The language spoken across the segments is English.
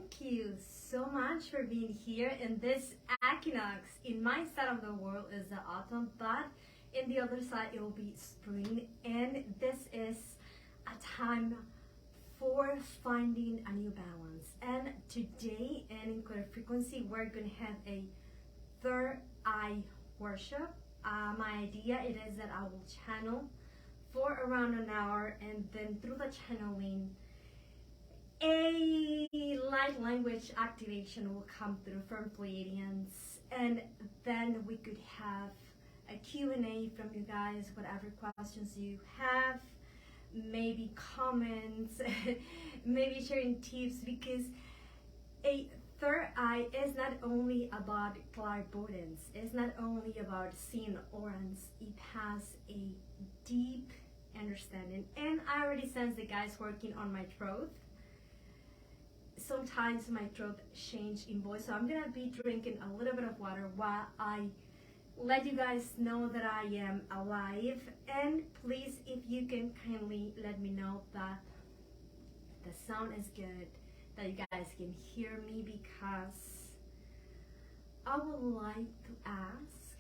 Thank you so much for being here in this equinox. In my side of the world is the autumn, but in the other side it will be spring, and this is a time for finding a new balance. And today in Encoded Frequency we're going to have a third eye worship. My idea it is that I will channel for around an hour, and then through the channeling a light language activation will come through from Pleiadians, and then we could have a Q&A from you guys, whatever questions you have, maybe comments, maybe sharing tips, because a third eye is not only about clairvoyance, it's not only about seeing auras, it has a deep understanding. And I already sense the guys working on my throat. Sometimes my throat change in voice, so I'm gonna be drinking a little bit of water while I let you guys know that I am alive. And please, if you can kindly let me know that the sound is good, that you guys can hear me, because I would like to ask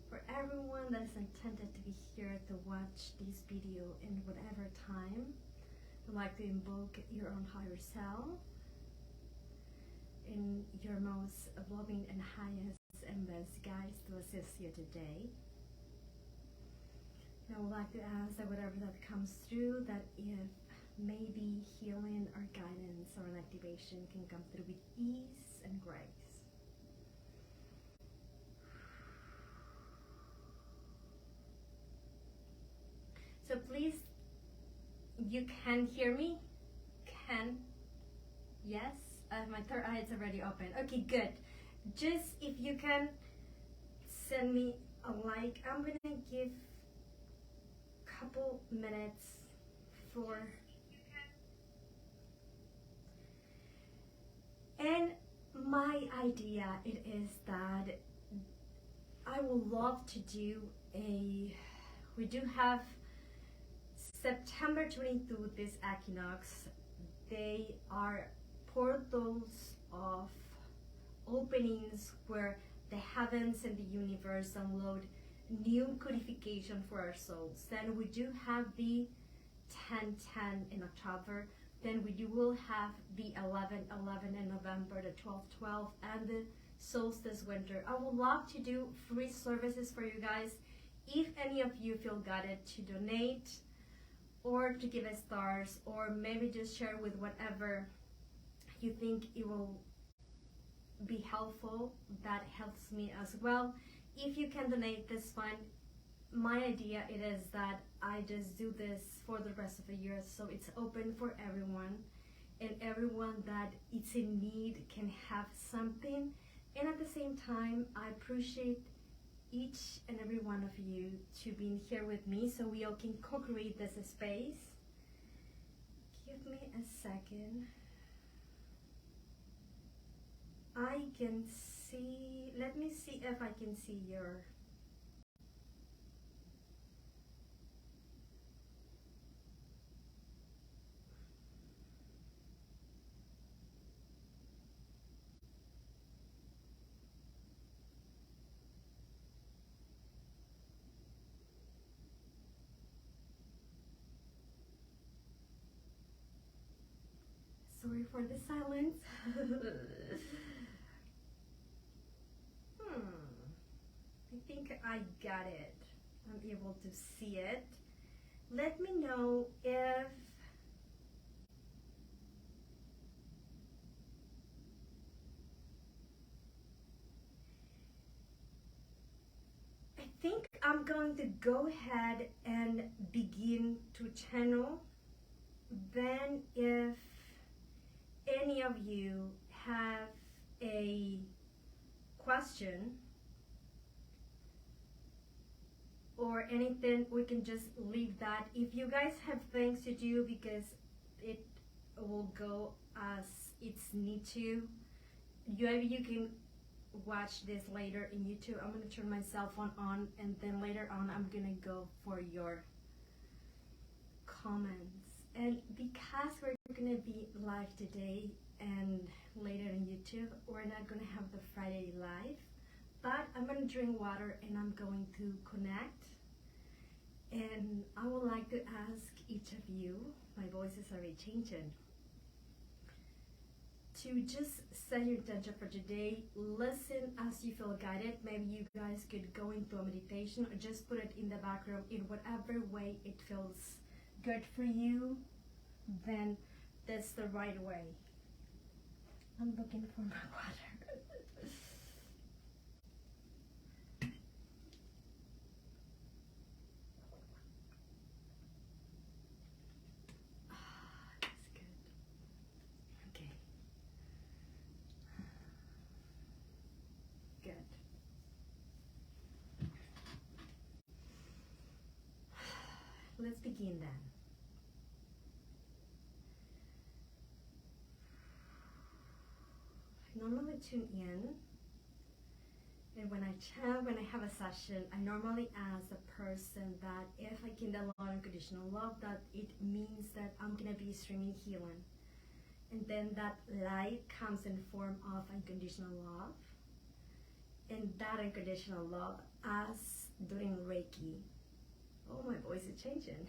for everyone that is intended to be here to watch this video in whatever time. I'd like to invoke your own higher self in your most loving and highest and best guides to assist you today. And I would like to ask that whatever that comes through, that if maybe healing or guidance or an activation can come through with ease and grace. So please, you can hear me? Can? Yes? My third eye is already open. Okay, good. Just if you can send me a like, I'm gonna give a couple minutes for. And my idea it is that I would love to do we do have September 22, this equinox. They are portals of openings where the heavens and the universe download new codification for our souls. Then we do have the 10-10 in October. Then we will have the 11-11 in November, the 12-12, and the solstice winter. I would love to do free services for you guys. If any of you feel guided to donate or to give us stars, or maybe just share with whatever you think it will be helpful, that helps me as well. If you can donate, this fine. My idea it is that I just do this for the rest of the year, so it's open for everyone, and everyone that is in need can have something. And at the same time, I appreciate each and every one of you to being here with me, so we all can co-create this space. Give me a second. I can see, let me see if I can see your sorry for the silence. I think I got it. I'm able to see it. Let me know if I think I'm going to go ahead and begin to channel. Then if any of you have a question or anything, we can just leave that. If you guys have things to do, because it will go as it's need to, you can watch this later in YouTube. I'm going to turn my cell phone on, and then later on I'm going to go for your comments. And because we're going gonna be live today and later on YouTube. We're not gonna have the Friday live, but I'm gonna drink water and I'm going to connect. And I would like to ask each of you, my voice is already changing, to just set your intention for today. Listen as you feel guided. Maybe you guys could go into a meditation or just put it in the background in whatever way it feels good for you. Then that's the right way. I'm looking for my water. That's good. Okay. Good. Let's begin then. I normally tune in, and when I have a session, I normally ask the person that if I can download unconditional love, that it means that I'm gonna be streaming healing, and then that light comes in form of unconditional love, and that unconditional love as doing Reiki. Oh, my voice is changing.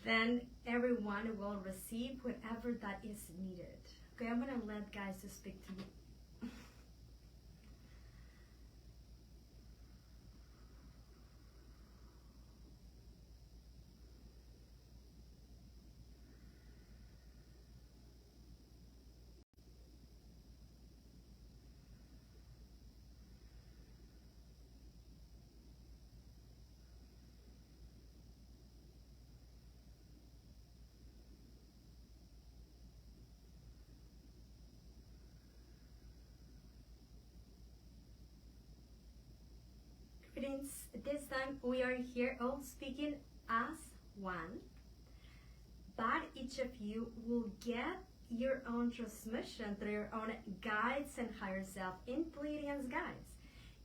Then everyone will receive whatever that is needed. Okay, I'm gonna let guys to speak to you. Greetings. This time we are here all speaking as one, but each of you will get your own transmission through your own guides and higher self in Pleiades guides.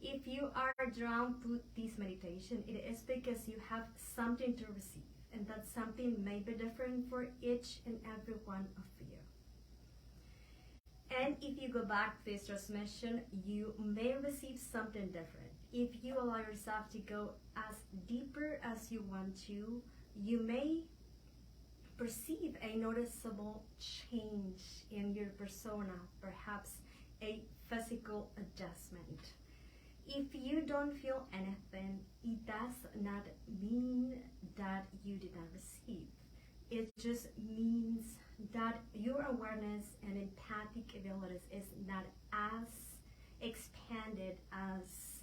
If you are drawn to this meditation, it is because you have something to receive, and that something may be different for each and every one of you. And if you go back to this transmission, you may receive something different. If you allow yourself to go as deeper as you want to, you may perceive a noticeable change in your persona, perhaps a physical adjustment. If you don't feel anything, it does not mean that you did not receive. It just means that your awareness and empathic abilities is not as expanded as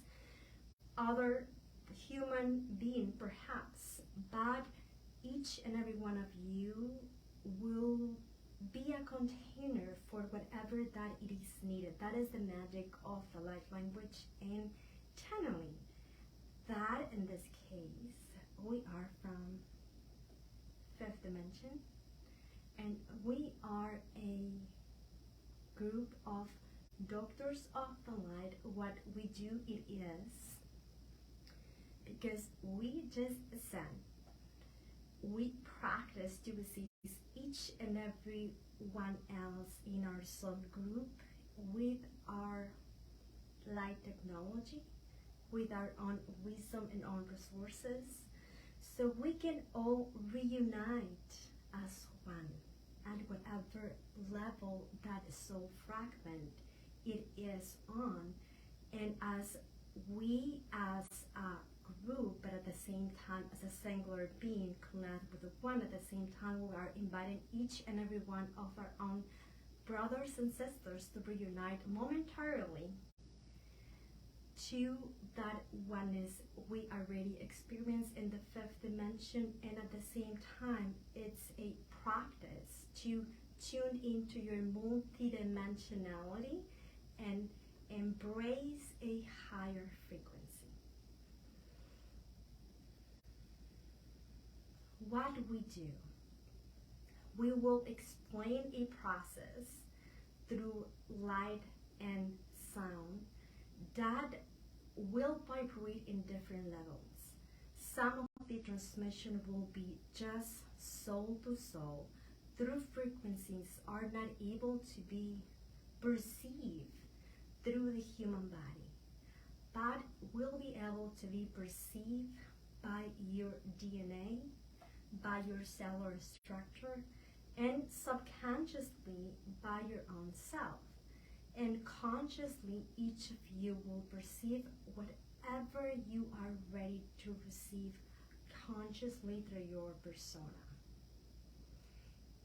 other human being perhaps, but each and every one of you will be a container for whatever that it is needed. That is the magic of the light language and channeling. That in this case, we are from fifth dimension, and we are a group of doctors of the light. What we do, it is because we just said we practice to receive each and every one else in our soul group with our light technology, with our own wisdom and own resources, so we can all reunite as one at whatever level that soul fragment it is on. And as we as a group, but at the same time as a singular being, connect with the one, at the same time we are inviting each and every one of our own brothers and sisters to reunite momentarily to that oneness we already experience in the fifth dimension. And at the same time, it's a practice to tune into your multidimensionality and embrace a higher frequency. What we do, we will explain a process through light and sound that will vibrate in different levels. Some of the transmission will be just soul to soul through frequency frequencies are not able to be perceived through the human body, but will be able to be perceived by your DNA, by your cellular structure, and subconsciously by your own self. And consciously, each of you will perceive whatever you are ready to receive consciously through your persona.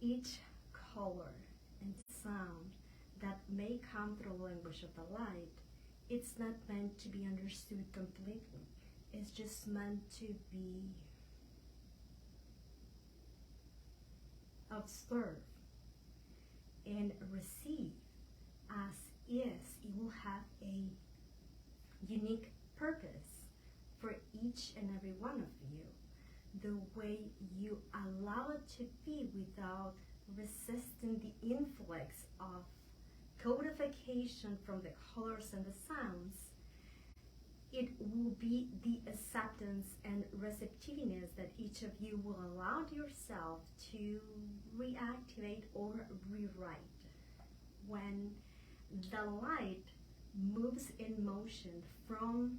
Each color and sound that may come through the language of the light, it's not meant to be understood completely. It's just meant to be observed and received as is. It will have a unique purpose for each and every one of you. The way you allow it to be without resisting the influx of codification from the colors and the sounds, it will be the acceptance and receptiveness that each of you will allow yourself to reactivate or rewrite. When the light moves in motion from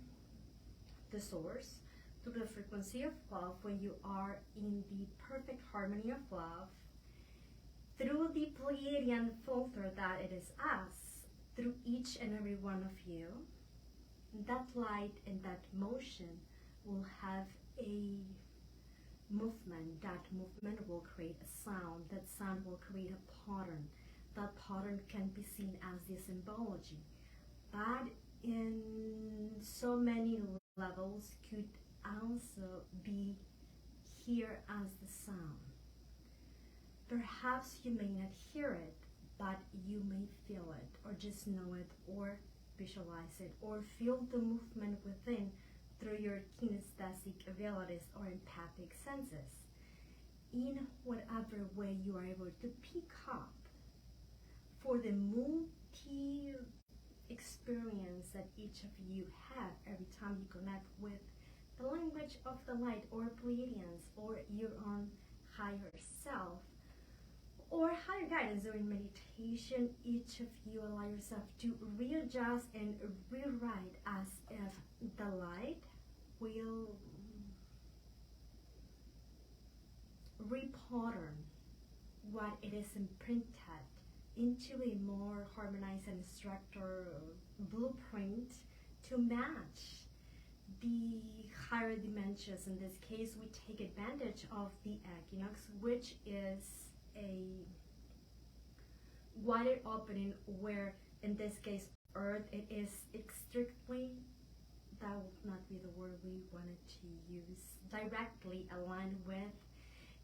the source to the frequency of love, when you are in the perfect harmony of love, through the Pleiadian filter that it is us, through each and every one of you, that light and that motion will have a movement. That movement will create a sound. That sound will create a pattern. That pattern can be seen as the symbology, but in so many levels could also be here as the sound. Perhaps you may not hear it, but you may feel it, or just know it, or visualize it, or feel the movement within through your kinesthetic abilities or empathic senses. In whatever way you are able to pick up for the multi experience that each of you have every time you connect with the language of the light, or Pleiadians, or your own higher self, or higher guidance during meditation, each of you allow yourself to readjust and rewrite as if the light will repattern what it is imprinted into a more harmonized and structured blueprint to match the higher dimensions. In this case, we take advantage of the equinox, which is a wider opening where, in this case, Earth, it is strictly, that would not be the word we wanted to use, directly aligned with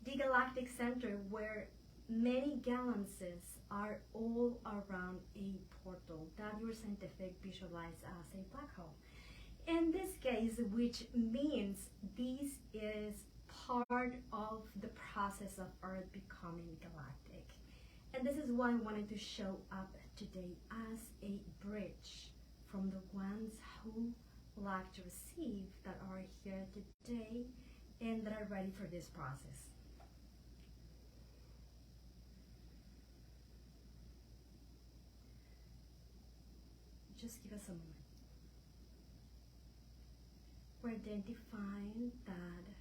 the galactic center, where many galaxies are all around a portal that your scientific visualize as a black hole. In this case, which means this is part of the process of Earth becoming galactic. And this is why I wanted to show up today as a bridge from the ones who like to receive, that are here today and that are ready for this process. Just give us a moment. We're identifying that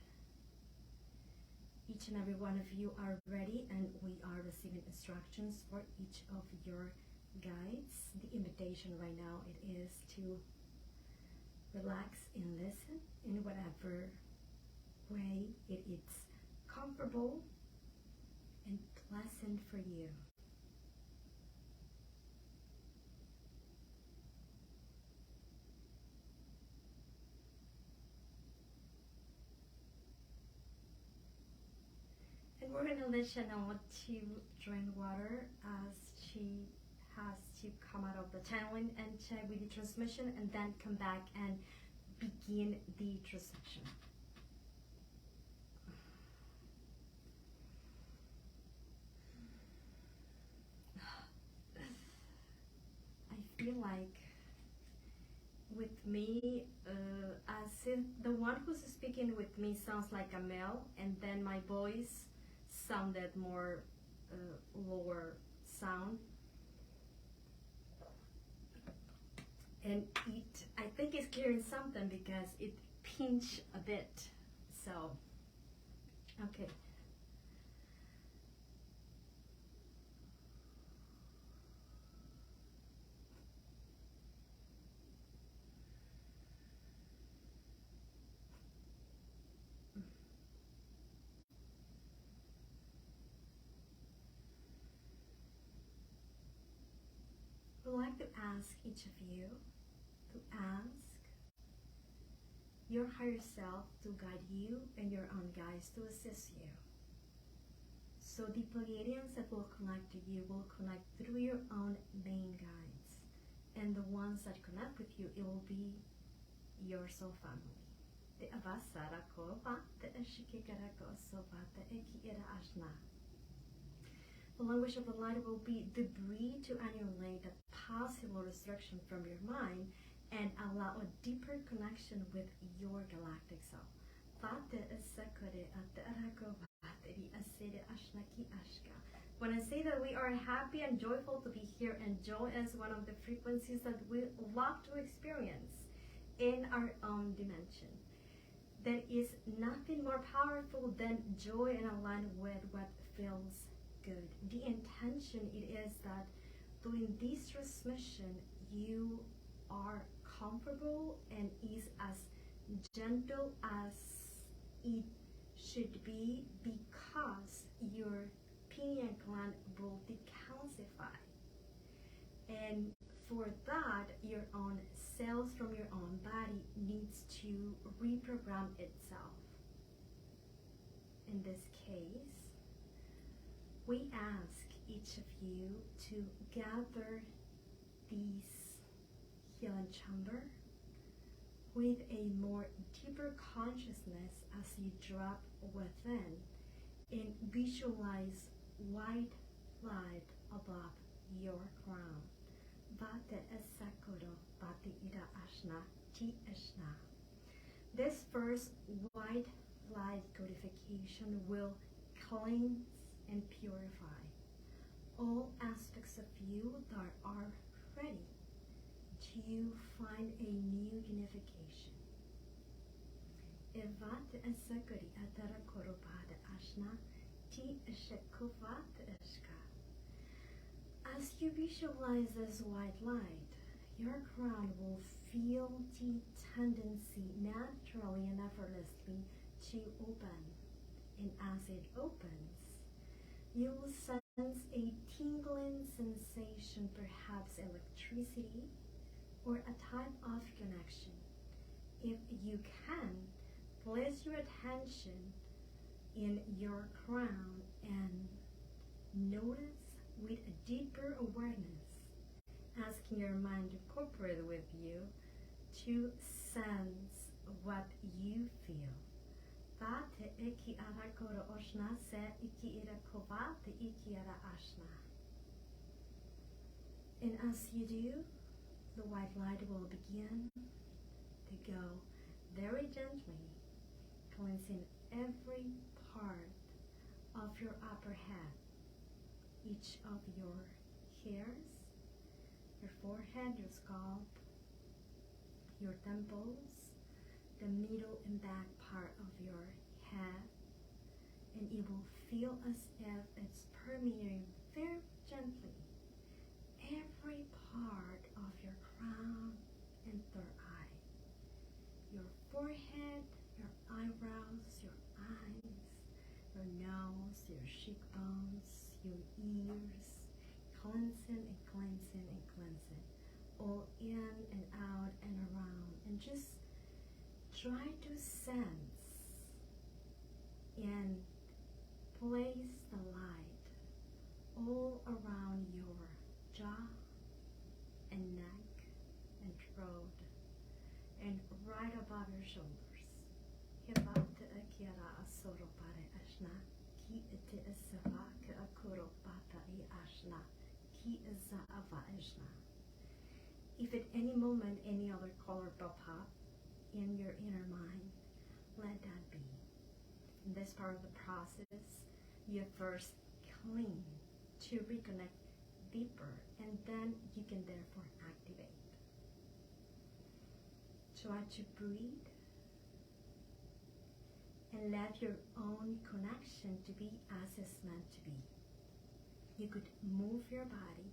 each and every one of you are ready, and we are receiving instructions for each of your guides. The invitation right now, it is to relax and listen in whatever way it is comfortable and pleasant for you. And we're going to let Chanel to drink water as she has to come out of the channeling and check with the transmission, and then come back and begin the transmission. I feel like with me, as if the one who's speaking with me sounds like a male, and then my voice sounded more lower sound. And I think it's clearing something because it pinched a bit. So, okay. I would like to ask each of you to ask your higher self to guide you and your own guides to assist you. So the Pleiadians that will connect to you will connect through your own main guides. And the ones that connect with you, it will be your soul family. The Avasara Kova, the Eshikikarako Soba, the Ekiira Ashna. The language of the light will be debris to annihilate the possible restriction from your mind and allow a deeper connection with your galactic self. When I say that we are happy and joyful to be here, and joy is one of the frequencies that we love to experience in our own dimension, there is nothing more powerful than joy and aligned with what feels good. The intention it is that doing this transmission you are comfortable and is as gentle as it should be, because your pineal gland will decalcify, and for that your own cells from your own body needs to reprogram itself. In this case, we ask each of you to gather these healing chamber with a more deeper consciousness as you drop within, and visualize white light above your crown. Vate esakuro, vate ira ashna, ti ashna. This first white light codification will cleanse and purify all aspects of you that are ready to find a new unification. Evat esakuri atara korobada ashna, ti eshekuvat eshka. As you visualize this white light, your crown will feel the tendency naturally and effortlessly to open. And as it opens, you will sense a tingling sensation, perhaps electricity or a type of connection. If you can, place your attention in your crown and notice with a deeper awareness, asking your mind to cooperate with you to sense what you feel. And as you do, the white light will begin to go very gently, cleansing every part of your upper head, each of your hairs, your forehead, your scalp, your temples, the middle and back part of your head, and it will feel as if it's permeating very gently every part of your crown and third eye, your forehead, your eyebrows, your eyes, your nose, your cheekbones, your ears, cleansing and cleansing and cleansing, all in and out and around, and just try to sense and place the light all around your jaw and neck and throat and right above your shoulders. If at any moment any other color pop up in your inner mind, let that be. In this part of the process, you first clean to reconnect deeper, and then you can therefore activate. Try to breathe and let your own connection to be as it's meant to be. You could move your body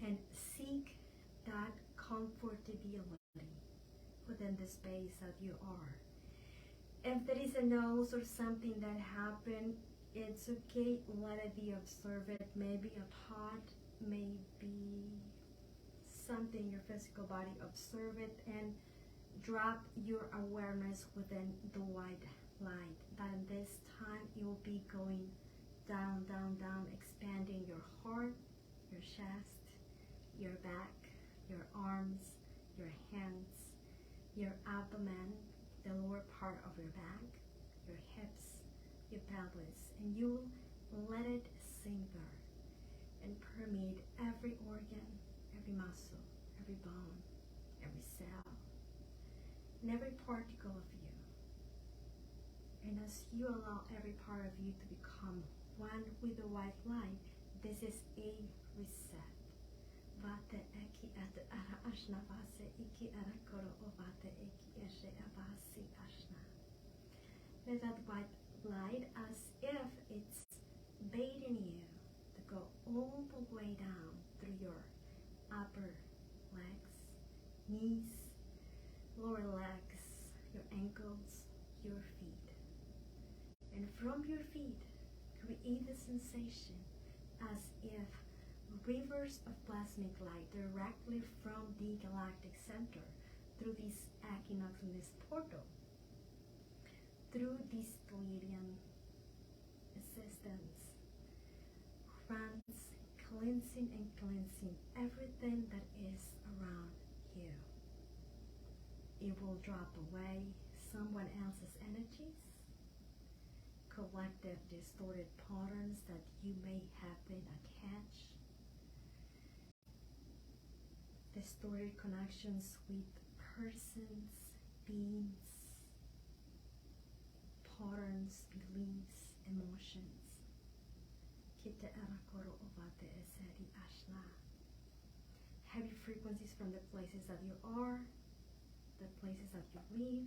and seek that comfortability within the space that you are. If there is a nose or something that happened, it's okay, let it be, observe it. Maybe a thought, maybe something in your physical body, observe it and drop your awareness within the white light. That in this time you will be going down, down, down, expanding your heart, your chest, your back, your arms, your hands, your abdomen, the lower part of your back, your hips, your pelvis, and you let it sink there and permeate every organ, every muscle, every bone, every cell, and every particle of you. And as you allow every part of you to become one with the white light, this is a reset. Vate eki at ara ashna vase iki ara koro o vate eki eshe avasi ashna. Let that white light, as if it's baiting you to go all the way down through your upper legs, knees, lower legs, your ankles, your feet. And from your feet, create the sensation as if rivers of plasmic light directly from the galactic center through this equinox and this portal, through this Pleiadian assistance, runs cleansing and cleansing everything that is around you. It will drop away someone else's energies, collective distorted patterns that you may have been attached, distorted connections with persons, beings, patterns, beliefs, emotions. Heavy frequencies from the places that you are, the places that you live,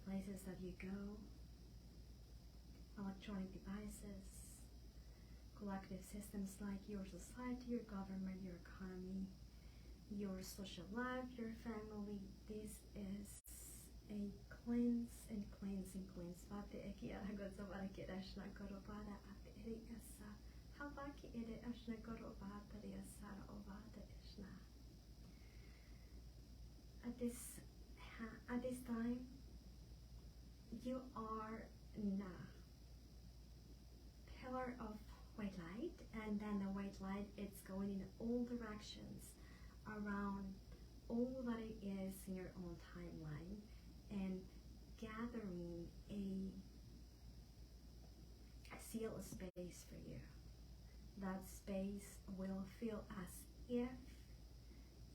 places that you go, electronic devices, collective systems like your society, your government, your economy, your social life, your family. This is a cleanse and cleanse and cleanse. At this time, you are in a pillar of white light, and then the white light, it's going in all directions around all that it is in your own timeline and gathering a sealed space for you. That space will feel as if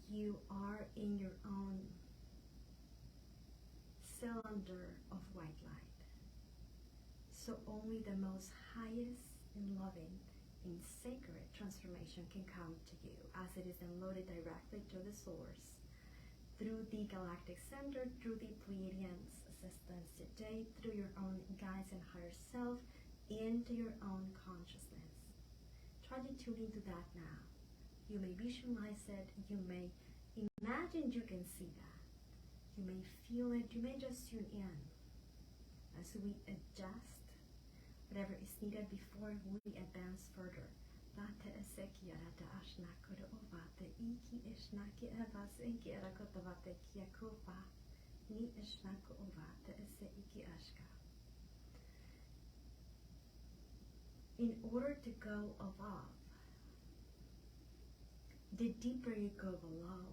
you are in your own cylinder of white light. So only the most highest and loving and sacred transformation can come to you, as it is unloaded directly to the source through the galactic center, through the Pleiadians' assistance today, through your own guides and higher self, into your own consciousness. Try to tune into that now. You may visualize it, you may imagine you can see that, you may feel it, you may just tune in as we adjust whatever is needed before we advance further. In order to go above, the deeper you go below,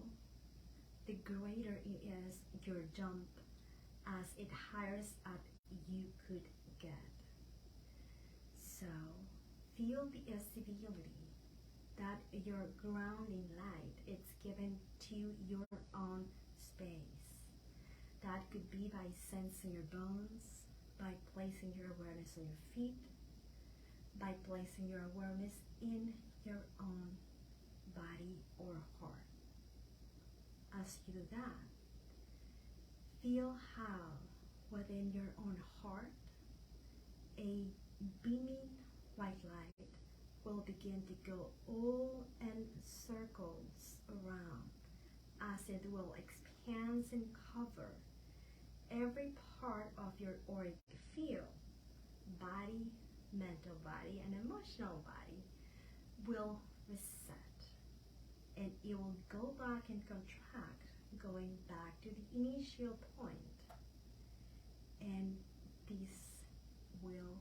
the greater it is your jump, as it higherest up you could get. So feel the stability that your grounding light it's given to your own space. That could be by sensing your bones, by placing your awareness on your feet, by placing your awareness in your own body or heart. As you do that, feel how within your own heart a beaming white light will begin to go all in circles around as it will expand and cover every part of your auric field, body, mental body, and emotional body will reset, and it will go back and contract, going back to the initial point. And this will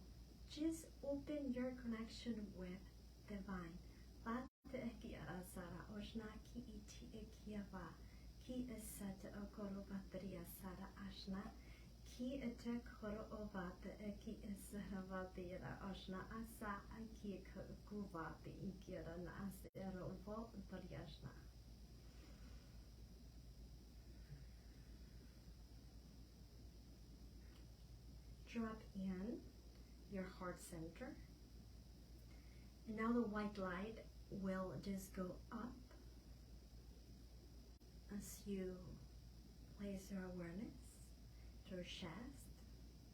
just open your connection with divine. Ki esata okoro batria sara ashna, ki ete koro ovata ki esahavatira ashna asa aki kuvati ikira na asero vo variashna. Drop in your heart center, and now the white light will just go up as you place your awareness through your chest,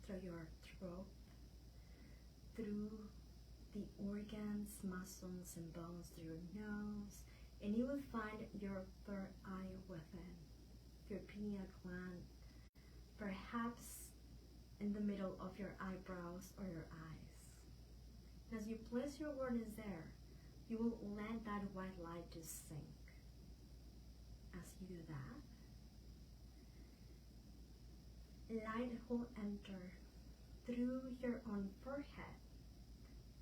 through your throat, through the organs, muscles, and bones, through your nose, and you will find your third eye within, your pineal gland, perhaps in the middle of your eyebrows or your eyes. As you place your awareness there, you will let that white light to sink. As you do that, light will enter through your own forehead,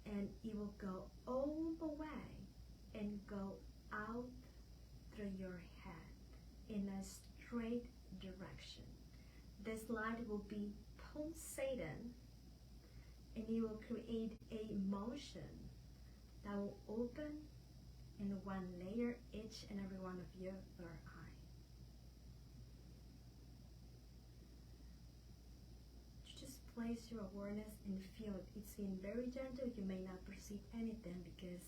and it will go all the way and go out through your head in a straight direction. This light will be pulsating, and it will create a motion that will open in one layer each and every one of your third eye. Just place your awareness and feel it. It's been very gentle. You may not perceive anything because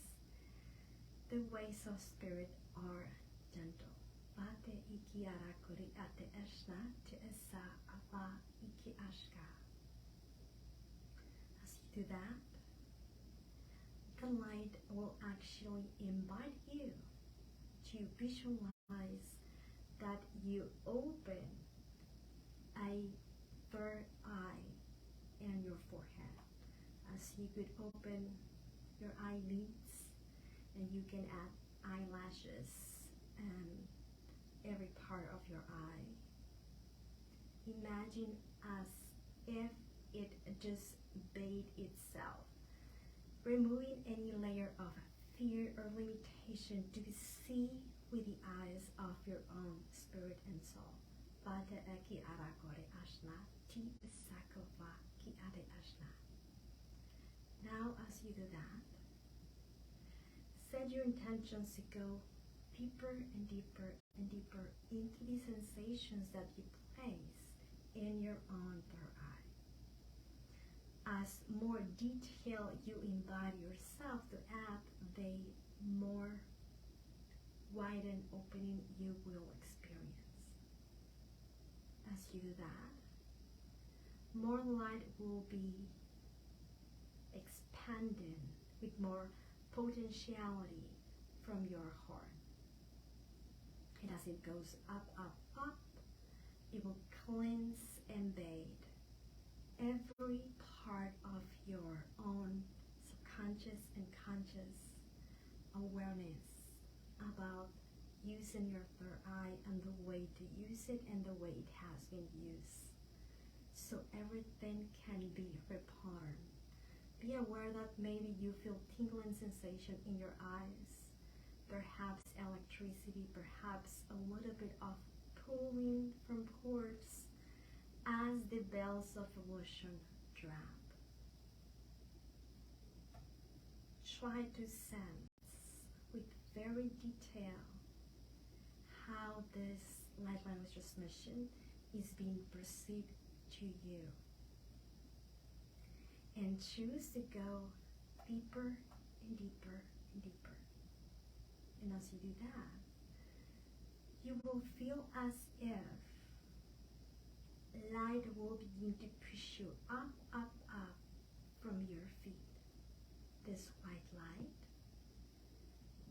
the ways of spirit are gentle. Bate iki arakuri ate eshna te esa ava iki ashka. As you do that, the light will actually invite you to visualize that you open a third eye in your forehead. As you could open your eyelids, and you can add eyelashes and every part of your eye. Imagine as if it just bathed itself, removing any layer of fear or limitation to see with the eyes of your own spirit and soul. Now, as you do that, set your intentions to go deeper and deeper and deeper into the sensations that you place in your own third eye. As more detail you invite yourself to add, the more widened opening you will experience. As you do that, more light will be expanding with more potentiality from your heart. And as it goes up, up, up, it will cleanse and bathe every part of your own subconscious and conscious awareness about using your third eye and the way to use it and the way it has been used. So everything can be repatterned. Be aware that maybe you feel tingling sensation in your eyes, perhaps electricity, perhaps a little bit of pulling from cords as the bells of evolution drop. Try to sense with very detail how this light language transmission is being perceived to you. And choose to go deeper and deeper and deeper. And as you do that, you will feel as if light will begin to push you up, up, up from your feet. This white light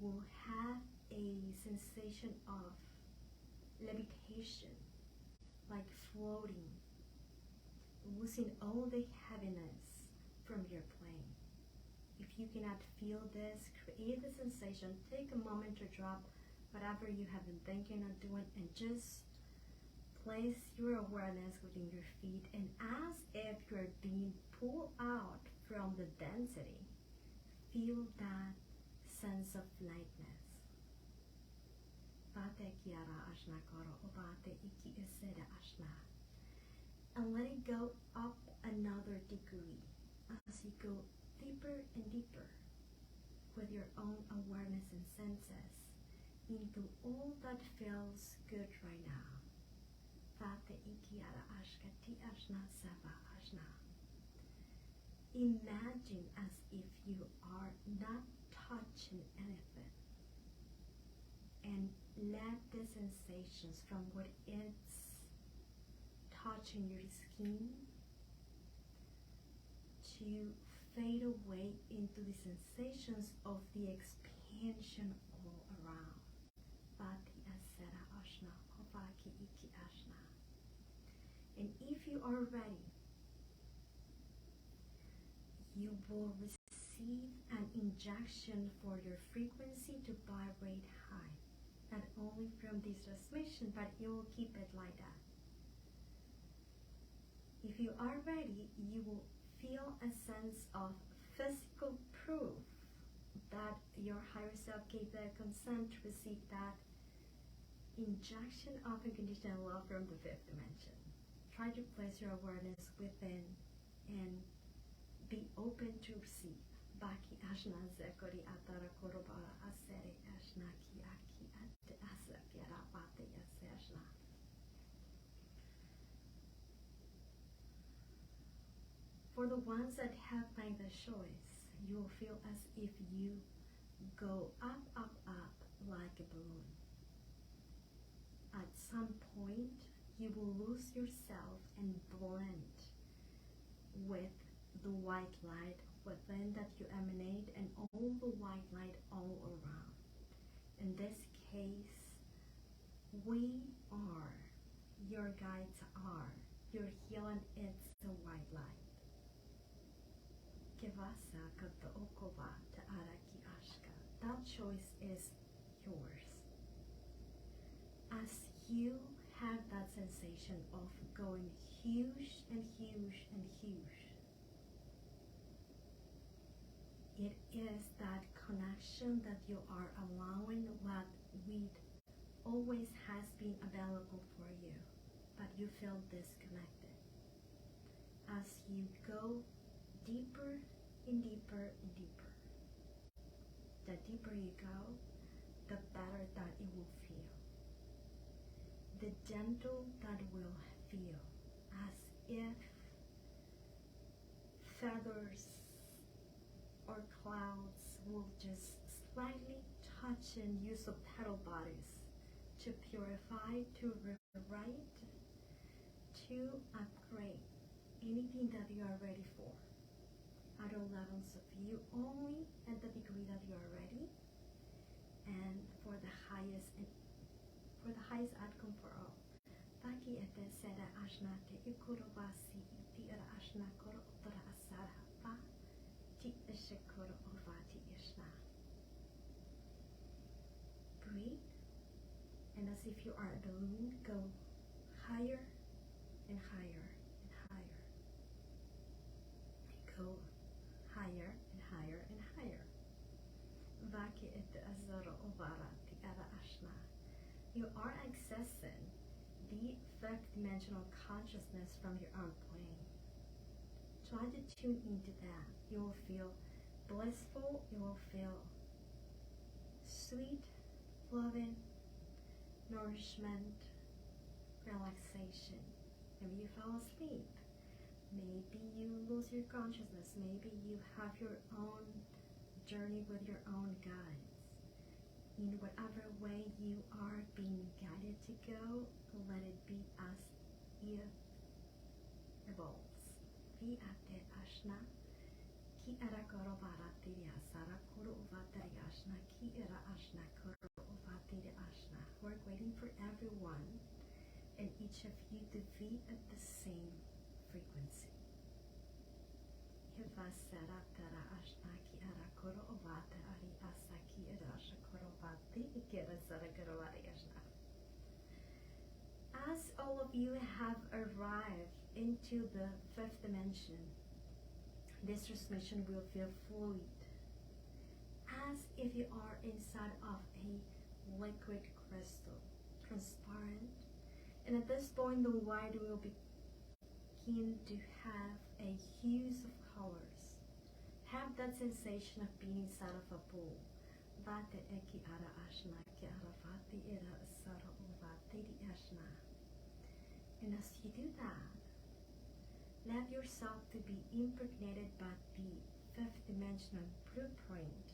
will have a sensation of levitation, like floating, losing all the heaviness from your plane. If you cannot feel this, create the sensation. Take a moment to drop whatever you have been thinking or doing and just place your awareness within your feet, and as if you're being pulled out from the density, feel that sense of lightness. And let it go up another degree as you go deeper and deeper with your own awareness and senses into all that feels good right now. Imagine as if you are not touching anything, and let the sensations from what it's touching your skin to fade away into the sensations of the expansion all around. And if you are ready, you will receive an injection for your frequency to vibrate high. Not only from this transmission, but you will keep it like that. If you are ready, you will feel a sense of physical proof that your higher self gave the consent to receive that injection of unconditional love from the fifth dimension. Try to place your awareness within and be open to receive. Baki ashna zekori atara korobara asere ashna ki aki ate asa kiara pate yaseshna. For the ones that have made the choice, you will feel as if you go up, up, up like a balloon. At some point, you will lose yourself and blend with the white light within that you emanate and all the white light all around. In this case, we are, your guides are, your healing is the white light. Kevasa kata okova te araki ashka. That choice is yours. As you have that sensation of going huge and huge and huge, it is that connection that you are allowing what always has been available for you, but you feel disconnected. As you go deeper and deeper and deeper, the deeper you go, the better that it will feel. The gentle that will feel as if feathers or clouds will just slightly touch and use the petal bodies to purify, to rewrite, to upgrade anything that you are ready for. At all levels of you, only at the degree that you are ready, and for the highest outcome for all. Baki ete sera ashna te ikuro basi ti era ashna koro otara asara ba ti ishikoro ovati ishna. Breathe, and as if you are a balloon, go higher and higher and higher. Go higher and higher and higher. Vaki ete azara ovara ti era ashna. You are accessing the fifth dimensional consciousness from your own plane. Try to tune into that. You will feel blissful, you will feel sweet, loving, nourishment, relaxation. Maybe you fall asleep. Maybe you lose your consciousness. Maybe you have your own journey with your own guides. In whatever way you are being guided to go, let it be as it evolves. Viate ashna, ki era koro varatiria sara koro uvatari ashna, ki era ashna koro uvatiri ashna. We're waiting for everyone and each of you to be at the same frequency. Hivasara tara ashna ki era koro uvatari asa ki era ashna koro vati ikera sara koro vari ashna. As all of you have arrived into the fifth dimension, this transmission will feel fluid, as if you are inside of a liquid crystal, transparent. And at this point, the light will begin to have a hues of colors. Have that sensation of being inside of a pool. Vate eki ara ashna ki ara vati era sara uvati ashna. And as you do that, let yourself to be impregnated by the fifth dimensional blueprint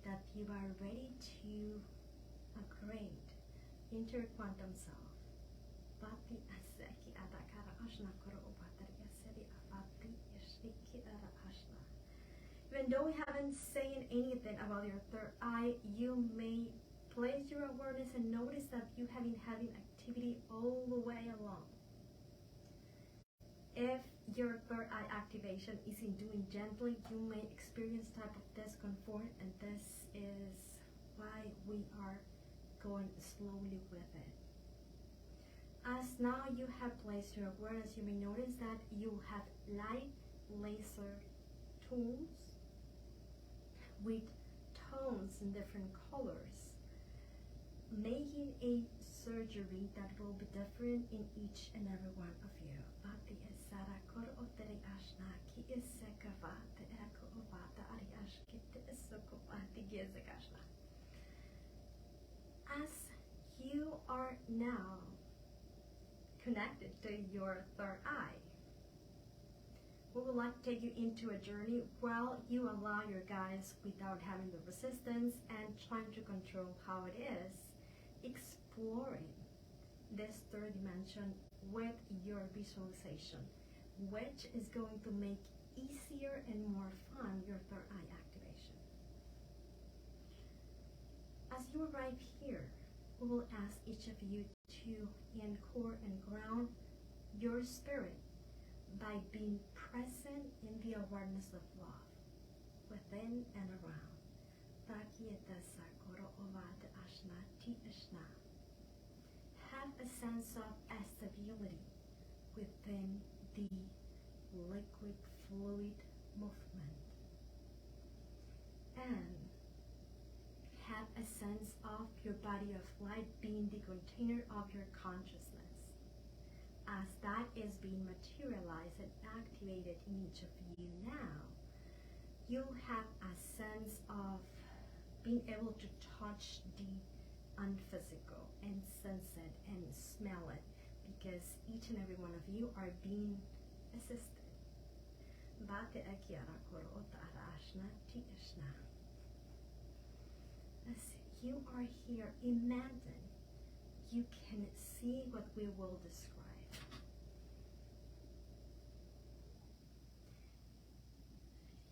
that you are ready to create into your quantum self. Vati aseki adakara ashna koro uvatari aseri avati ishiki ara ashna. Even though we haven't said anything about your third eye, you may place your awareness and notice that you have been having activity all the way along. If your third eye activation isn't doing gently, you may experience type of discomfort, and this is why we are going slowly with it. As now you have placed your awareness, you may notice that you have light laser tools with tones in different colors, making a surgery that will be different in each and every one of you. Vati esara kor oteri ashna ki isekava te eko ovata ariash kite isoko vati gezekashna. As you are now connected to your third eye, we would like to take you into a journey while you allow your guides without having the resistance and trying to control how it is, exploring this third dimension with your visualization, which is going to make easier and more fun your third eye activation. As you arrive here, we will ask each of you to anchor and ground your spirit by being present in the awareness of love within and around. Have a sense of stability within the liquid fluid movement, and have a sense of your body of light being the container of your consciousness. As that is being materialized and activated in each of you now, you have a sense of being able to touch the unphysical and sense it and smell it, because each and every one of you are being assisted. As you are here, imagine you can see what we will describe.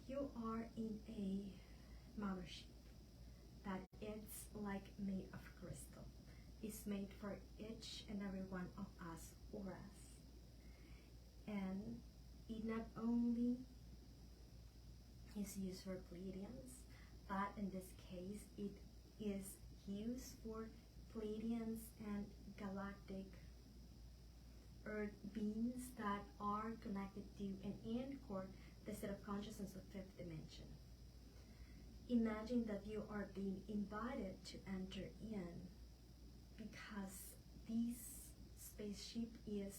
You are in a mothership that it's like made of crystal. It's made for each and every one of us auras. And it not only is used for Pleiadians, but in this case it is used for Pleiadians and galactic earth beings that are connected to and anchor the state of consciousness of fifth dimension. Imagine that you are being invited to enter in, because this spaceship is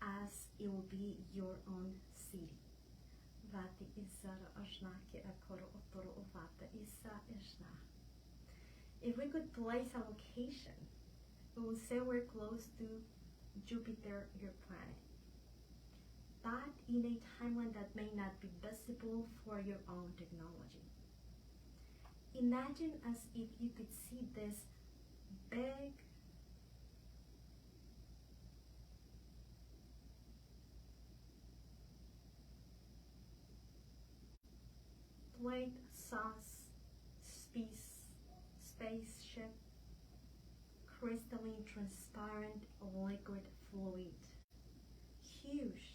as it will be your own city. Vati isara ashna ki akoro otoro ovata isa ishna. If we could place a location, we would say we're close to Jupiter, your planet. but in a timeline that may not be visible for your own technology. Imagine as if you could see this big plate sauce spaceship, crystalline transparent liquid fluid, huge,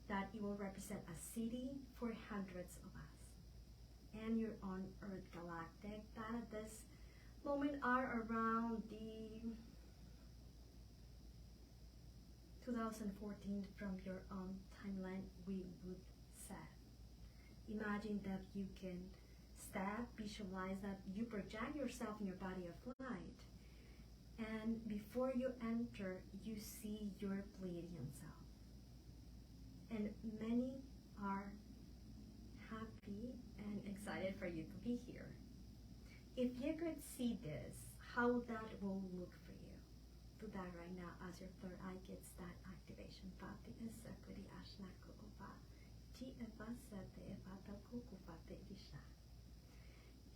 that it will represent a city for hundreds of us. And you're on Earth Galactic that at this moment are around the 2014 from your own timeline, we would say. Imagine that you can visualize that you project yourself in your body of light, and before you enter, you see your Pleiadian self. And many are happy and excited for you to be here. If you could see this, how that will look for you. Do that right now as your third eye gets that activation.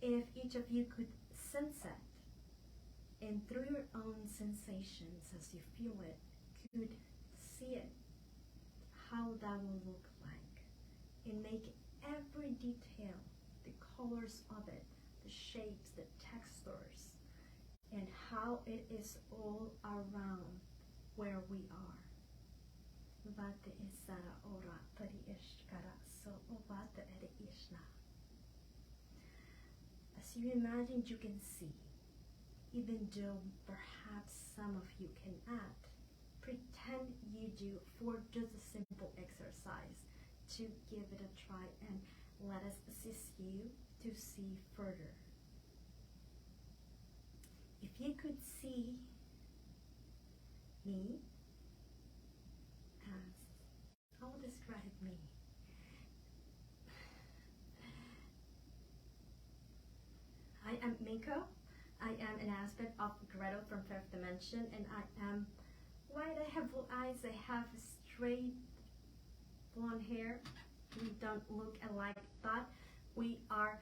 If each of you could sense it, and through your own sensations as you feel it, could see it, how that will look like, and make every detail, the colors of it, the shapes, the textures, and how it is all around where we are. As you imagine, you can see, even though perhaps some of you cannot, pretend you do for just a simple exercise to give it a try, and let us assist you to see further. If you could see me as, I will describe me. I am Miko. I am an aspect of Gretel from Fifth Dimension, and I am white. I have blue eyes. I have straight blonde hair. We don't look alike, but we are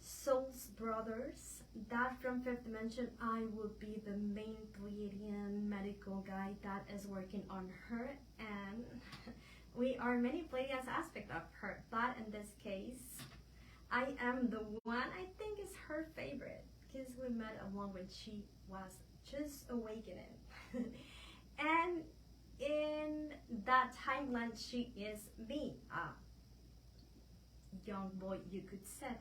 soul's brothers. That from Fifth Dimension, I will be the main Pleiadian medical guy that is working on her, and we are many Pleiadian aspects of her, but in this case, I am the one I think is her favorite, because we met along when she was just awakening. And in that timeline, she is me, a young boy, you could say.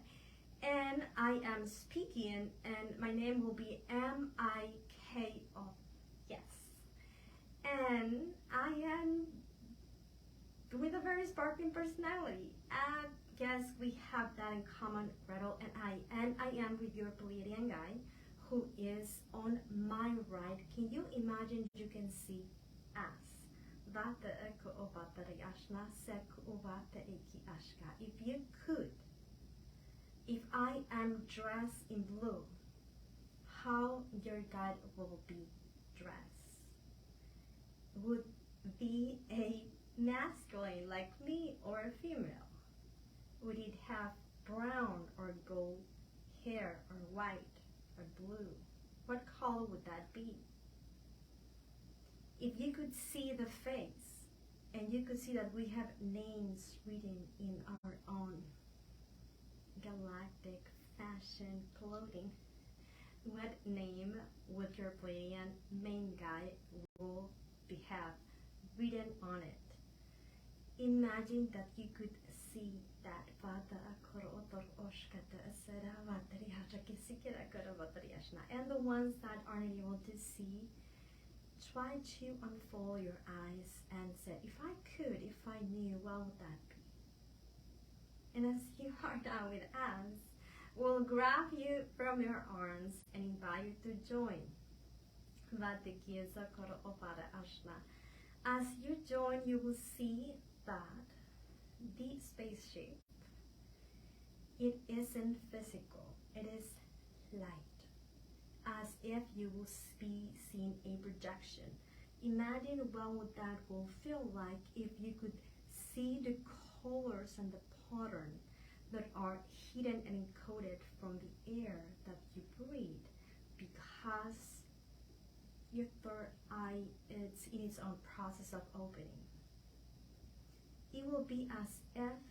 And I am speaking, and my name will be M-I-K-O, yes. And I am with a very sparkling personality. I guess we have that in common, Gretel and I am with your Pleiadian guy, who is on my right. Can you imagine you can see us? If you could, if I am dressed in blue, how your guide will be dressed? Would be a masculine like me, or a female? Would it have brown or gold hair, or white or blue? What color would that be? If you could see the face, and you could see that we have names written in our own galactic fashion clothing, what name would your Pleiadian main guy will have written on it? Imagine that you could see that. And the ones that aren't able to see, try to unfold your eyes and say, if I could, if I knew, what would that be? And as you are down with us, we'll grab you from your arms and invite you to join. As you join, you will see that the spaceship, it isn't physical, it is light, as if you will be seeing a projection imagine what would that will feel like if you could see the colors and the pattern that are hidden and encoded from the air that you breathe, because your third eye is in its own process of opening. It will be as if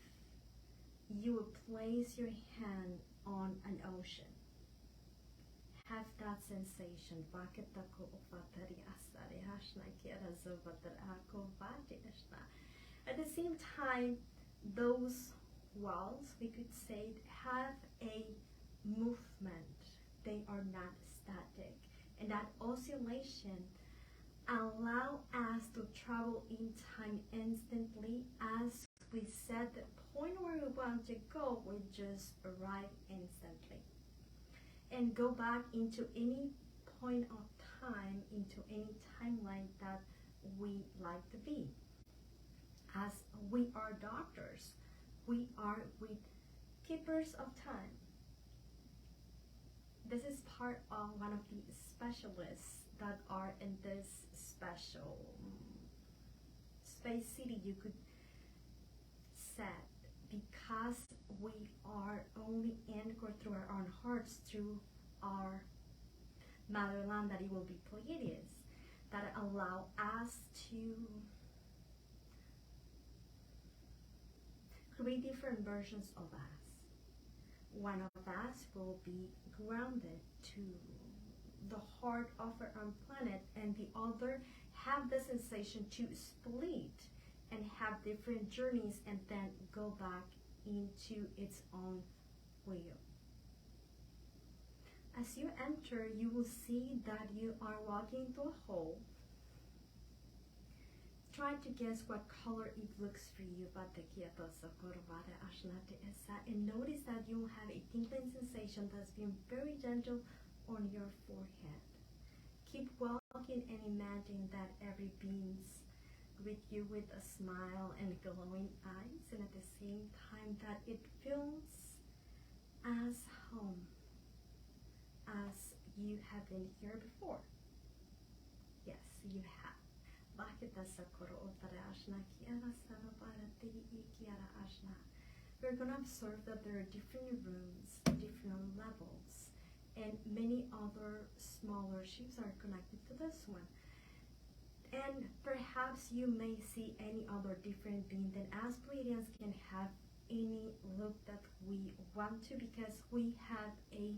you would place your hand on an ocean. Have that sensation. At the same time, those walls, we could say, have a movement. They are not static. And that oscillation allow us to travel in time instantly. As we set the point where we want to go, we just arrive instantly and go back into any point of time, into any timeline that we like to be. As we are doctors, we are with keepers of time. This is part of one of the specialists that are in this special space city, you could say, because we are only anchored through our own hearts, through our motherland, that it will be Pleiades, that allow us to create different versions of us. One of us will be grounded to the heart of our own planet, and the other have the sensation to split and have different journeys and then go back into its own wheel. As you enter, you will see that you are walking through a hole. Try to guess what color it looks for you, and notice that you have a tingling sensation that's been very gentle on your forehead. Keep walking and imagine that every being's greet you with a smile and glowing eyes, and at the same time that it feels as home as you have been here before. Yes, you have. We're going to observe that there are different rooms, different levels, and many other smaller ships are connected to this one. And perhaps you may see any other different being. Then as Pleiadians can have any look that we want to, because we have a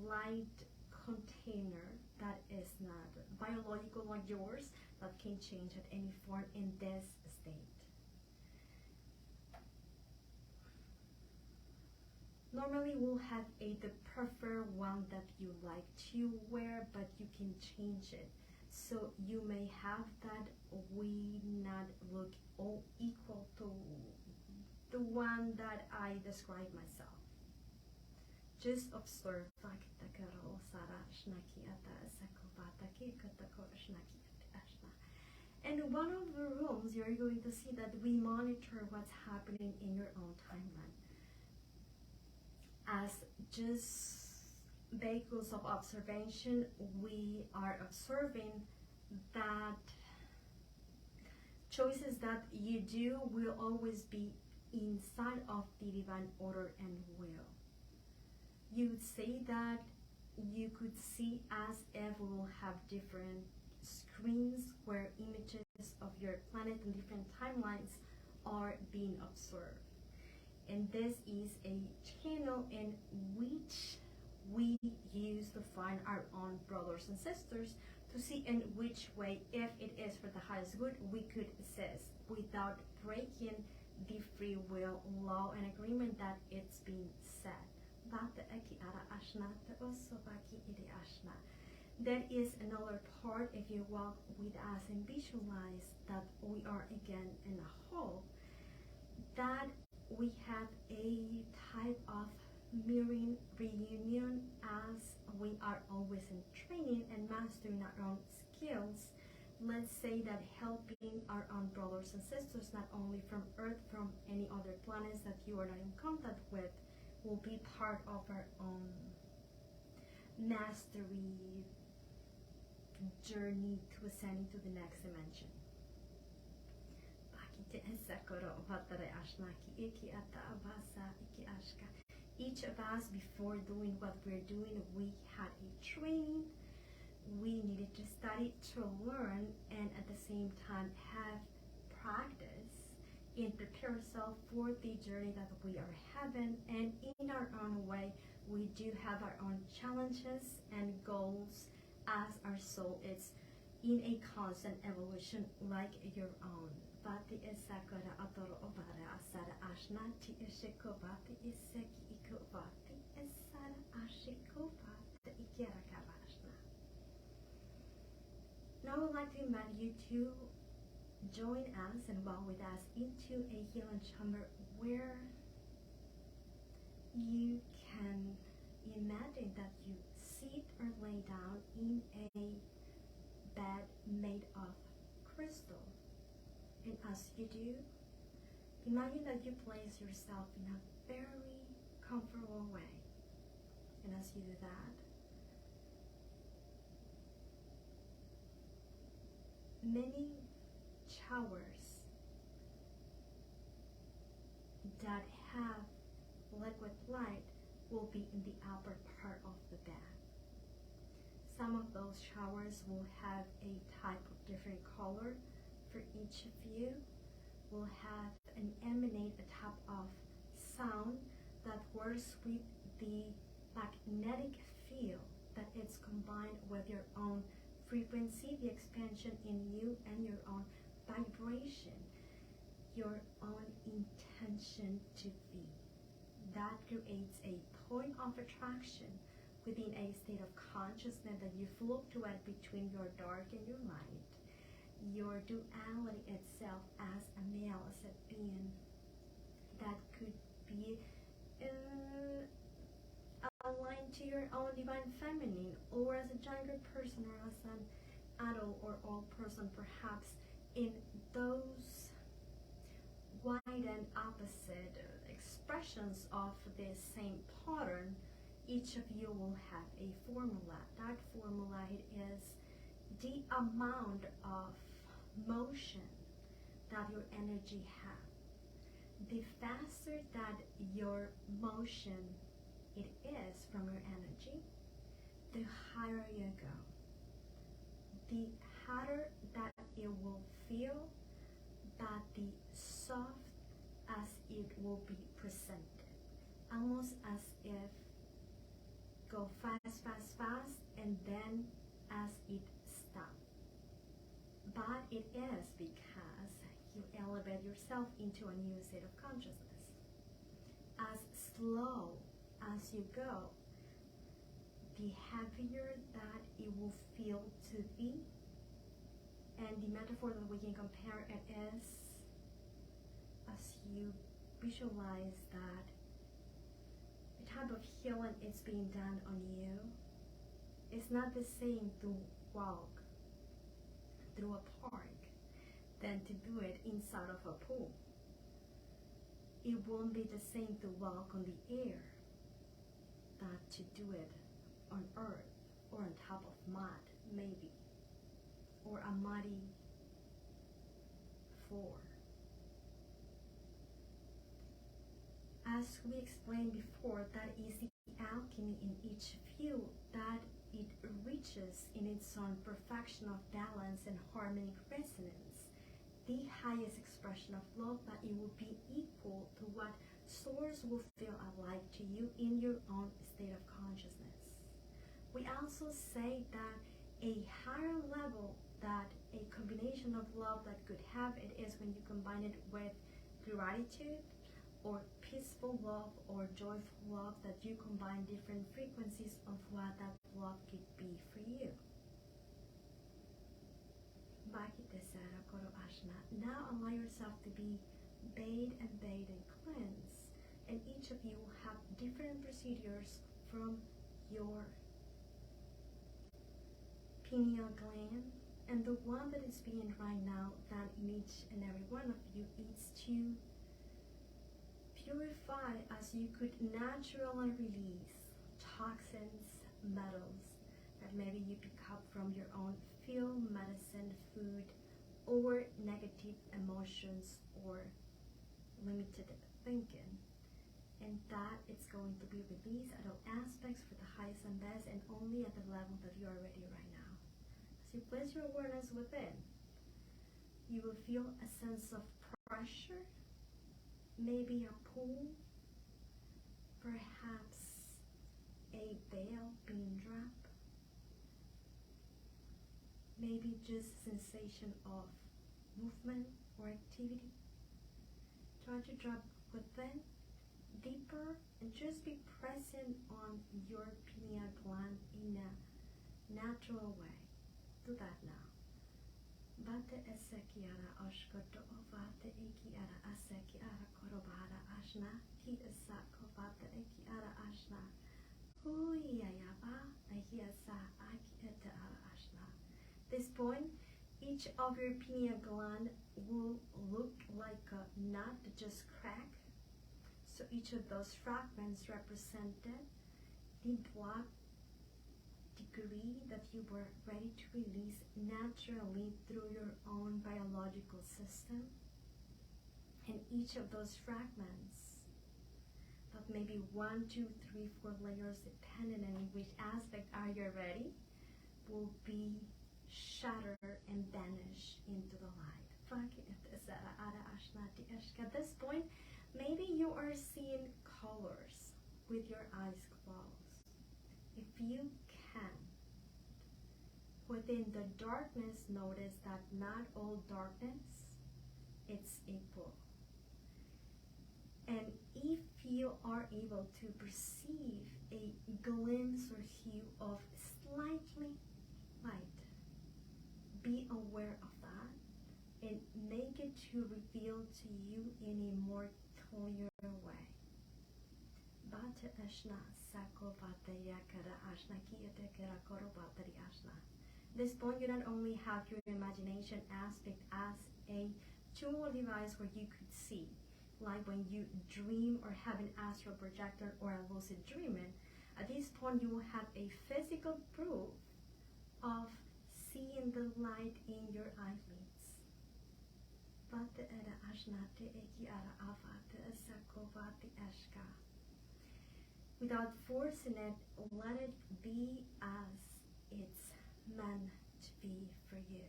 light container that is not biological like yours, that can change at any form in this state. Normally we'll have the preferred one that you like to wear, but you can change it. So you may have that we not look all equal to the one that I describe myself. Just observe. And in one of the rooms, you're going to see that we monitor what's happening in your own timeline. As just vehicles of observation, we are observing that choices that you do will always be inside of the divine order and will. You would say that you could see as if we will have different screens where images of your planet and different timelines are being observed. And this is a channel in which we use to find our own brothers and sisters, to see in which way, if it is for the highest good, we could assist without breaking the free will law and agreement that it's being set. That is another part. If you walk with us and visualize that we are again in a whole, that we have a type of mirroring reunion, as we are always in training and mastering our own skills. Let's say that helping our own brothers and sisters, not only from Earth, from any other planets that you are not in contact with, will be part of our own mastery journey to ascending to the next dimension. Each of us, before doing what we're doing, we had a training. We needed to study to learn, and at the same time have practice and prepare ourselves for the journey that we are having. And in our own way, we do have our own challenges and goals, as our soul is in a constant evolution like your own. Bati esakara atoro obara asara ashnati ishikobati iseki ikobati esara ashikobati ikirakabashna. Now I would like to invite you to join us and walk with us into a healing chamber where you can imagine that you sit or lay down in a bed made of crystal. And as you do, imagine that you place yourself in a very comfortable way. And as you do that, many showers that have liquid light will be in the upper part of the bed. Some of those showers will have a type of different color for each of you, will have and emanate a type of sound that works with the magnetic field that is combined with your own frequency, the expansion in you, and your own vibration, your own intention to be. That creates a point of attraction within a state of consciousness that you fluctuate between your dark and your light, your duality itself as a male, as a being that could be aligned to your own divine feminine, or as a younger person, or as an adult or old person, perhaps in those wide and opposite expressions of this same pattern. Each of you will have a formula. That formula is the amount of motion that your energy has. The faster that your motion it is from your energy, the higher you go. The harder that it will feel, but the soft as it will be presented. Almost as if go fast, fast, fast, and then as it stops. But it is because you elevate yourself into a new state of consciousness. As slow as you go, the heavier that it will feel to be. And the metaphor that we can compare it is, as you visualize that the type of healing is being done on you, it's not the same to walk through a park than to do it inside of a pool. It won't be the same to walk on the air than to do it on earth or on top of mud, maybe, or a muddy floor. As we explained before, that is the alchemy in each of you, that it reaches in its own perfection of balance and harmonic resonance, the highest expression of love, that it will be equal to what Source will feel alike to you in your own state of consciousness. We also say that a higher level, that a combination of love that could have it is when you combine it with gratitude or peaceful love or joyful love, that you combine different frequencies of what that love could be for you. Now allow yourself to be bathed and cleansed, and each of you will have different procedures from your pineal gland, and the one that is being right now done in each and every one of you is to purify as you could naturally release toxins, metals that maybe you pick up from your own feel medicine, food, or negative emotions or limited thinking. And that it's going to be released at all aspects for the highest and best, and only at the level that you are ready right now. As you place your awareness within, you will feel a sense of pressure, maybe a pull, perhaps a veil being dropped, maybe just sensation of movement or activity. Try to drop within deeper and just be present on your pineal gland in a natural way. Do that now. Vate eseki ara oshkoto ovate eki ara aseki ara korobara ashna ki esako vate eki ara ashna hui ayaba ahi asa aki ete ara ashna. This point, each of your pineal gland will look like a nut that just cracked. So each of those fragments represented the blood degree that you were ready to release naturally through your own biological system. And each of those fragments, of maybe 1, 2, 3, 4 layers, depending on which aspect are you ready, will be shattered and vanish into the light. At this point, maybe you are seeing colors with your eyes closed. If you can, within the darkness, notice that not all darkness is equal. And if you are able to perceive a glimpse or hue of slightly light, be aware of that and make it to reveal to you in a more clear way. This point, you not only have your imagination aspect as a tool or device where you could see, like when you dream or have an astral projector or a lucid dreaming. At this point, you will have a physical proof of seeing the light in your eyelids. Without forcing it, let it be as it's meant to be for you.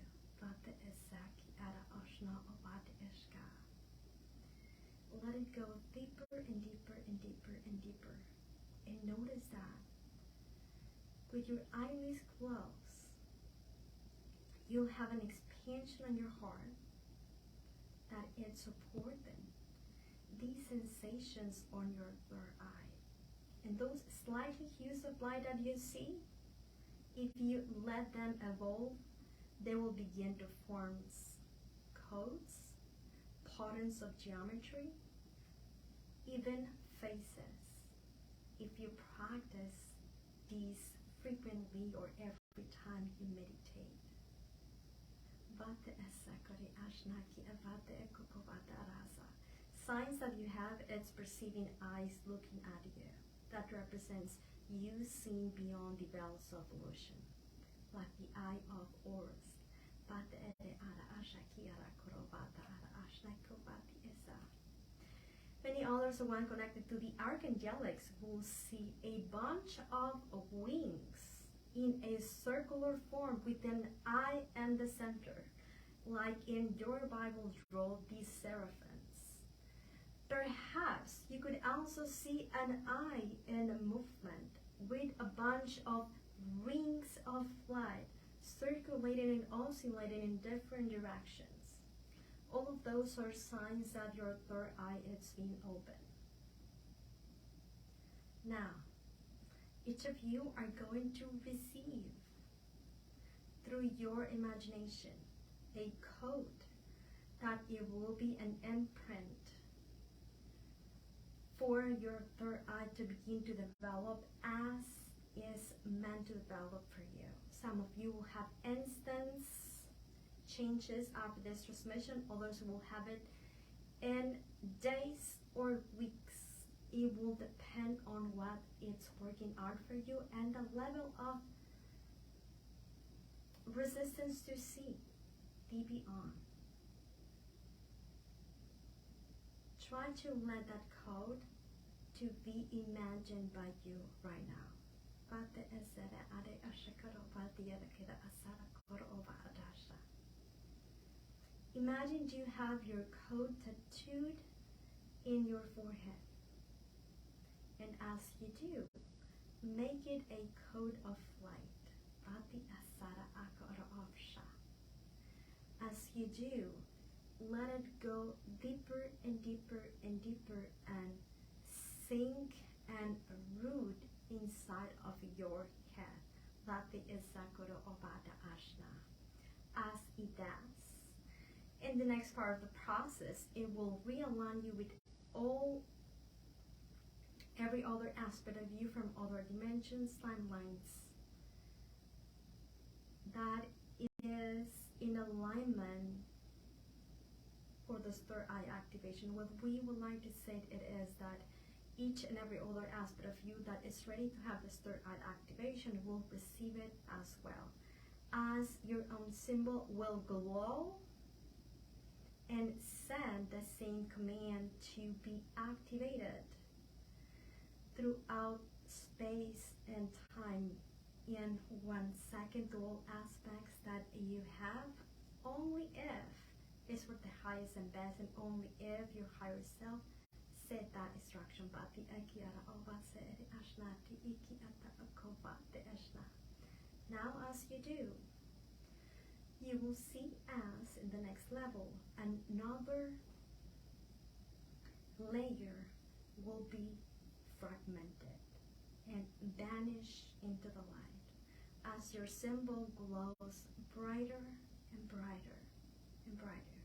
Let it go deeper and deeper and deeper and deeper. And notice that with your eyelids closed, you'll have an expansion on your heart that it's supporting these sensations on your third eye. And those slightly hues of light that you see, if you let them evolve, they will begin to form codes, patterns of geometry, even faces. If you practice these frequently or every time you meditate. Signs that you have, it's perceiving eyes looking at you. That represents you seeing beyond the veils of illusion, like the eye of Horus. Many others, the one connected to the archangelics, will see a bunch of wings in a circular form with an eye in the center, like in your Bible's role, these seraphims. Perhaps you could also see an eye in a movement with a bunch of rings of light circulating and oscillating in different directions. All of those are signs that your third eye is being open. Now, each of you are going to receive, through your imagination, a code that it will be an imprint for your third eye to begin to develop as is meant to develop for you. Some of you will have instant changes after this transmission, others will have it in days or weeks. It will depend on what it's working out for you and the level of resistance to see the beyond. Try to let that code to be imagined by you right now. Imagine you have your code tattooed in your forehead. And as you do, make it a code of light. As you do, let it go deeper and deeper and deeper and sink and root inside of your head. As it does, in the next part of the process, it will realign you with every other aspect of you from other dimensions, timelines, that is in alignment for this third eye activation. What we would like to say it is that each and every other aspect of you that is ready to have this third eye activation will receive it as well, as your own symbol will glow and send the same command to be activated throughout space and time in 1 second. Dual aspects that you have, only if it's for the highest and best, and only if your higher self said that instruction. Now as you do, you will see as in the next level, another layer will be fragmented and vanish into the light as your symbol glows brighter and brighter and brighter.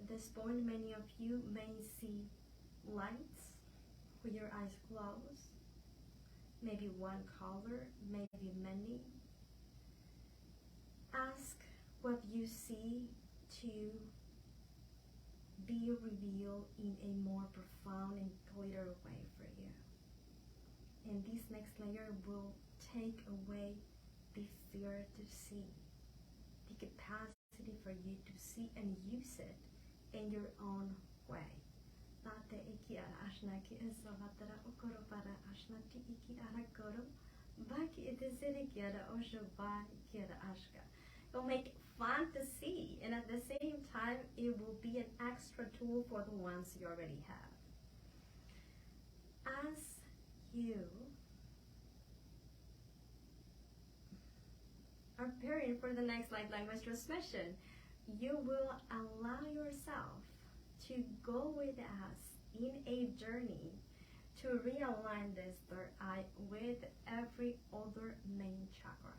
At this point, many of you may see lights with your eyes closed, maybe one color, maybe many. Ask what you see to be revealed in a more profound and clearer way for you. And this next layer will take away the fear to see, the capacity for you to see and use it in your own way. It will make it fun to see, and at the same time, it will be an extra tool for the ones you already have. As you are preparing for the next life language transmission, you will allow yourself to go with us in a journey to realign this third eye with every other main chakra.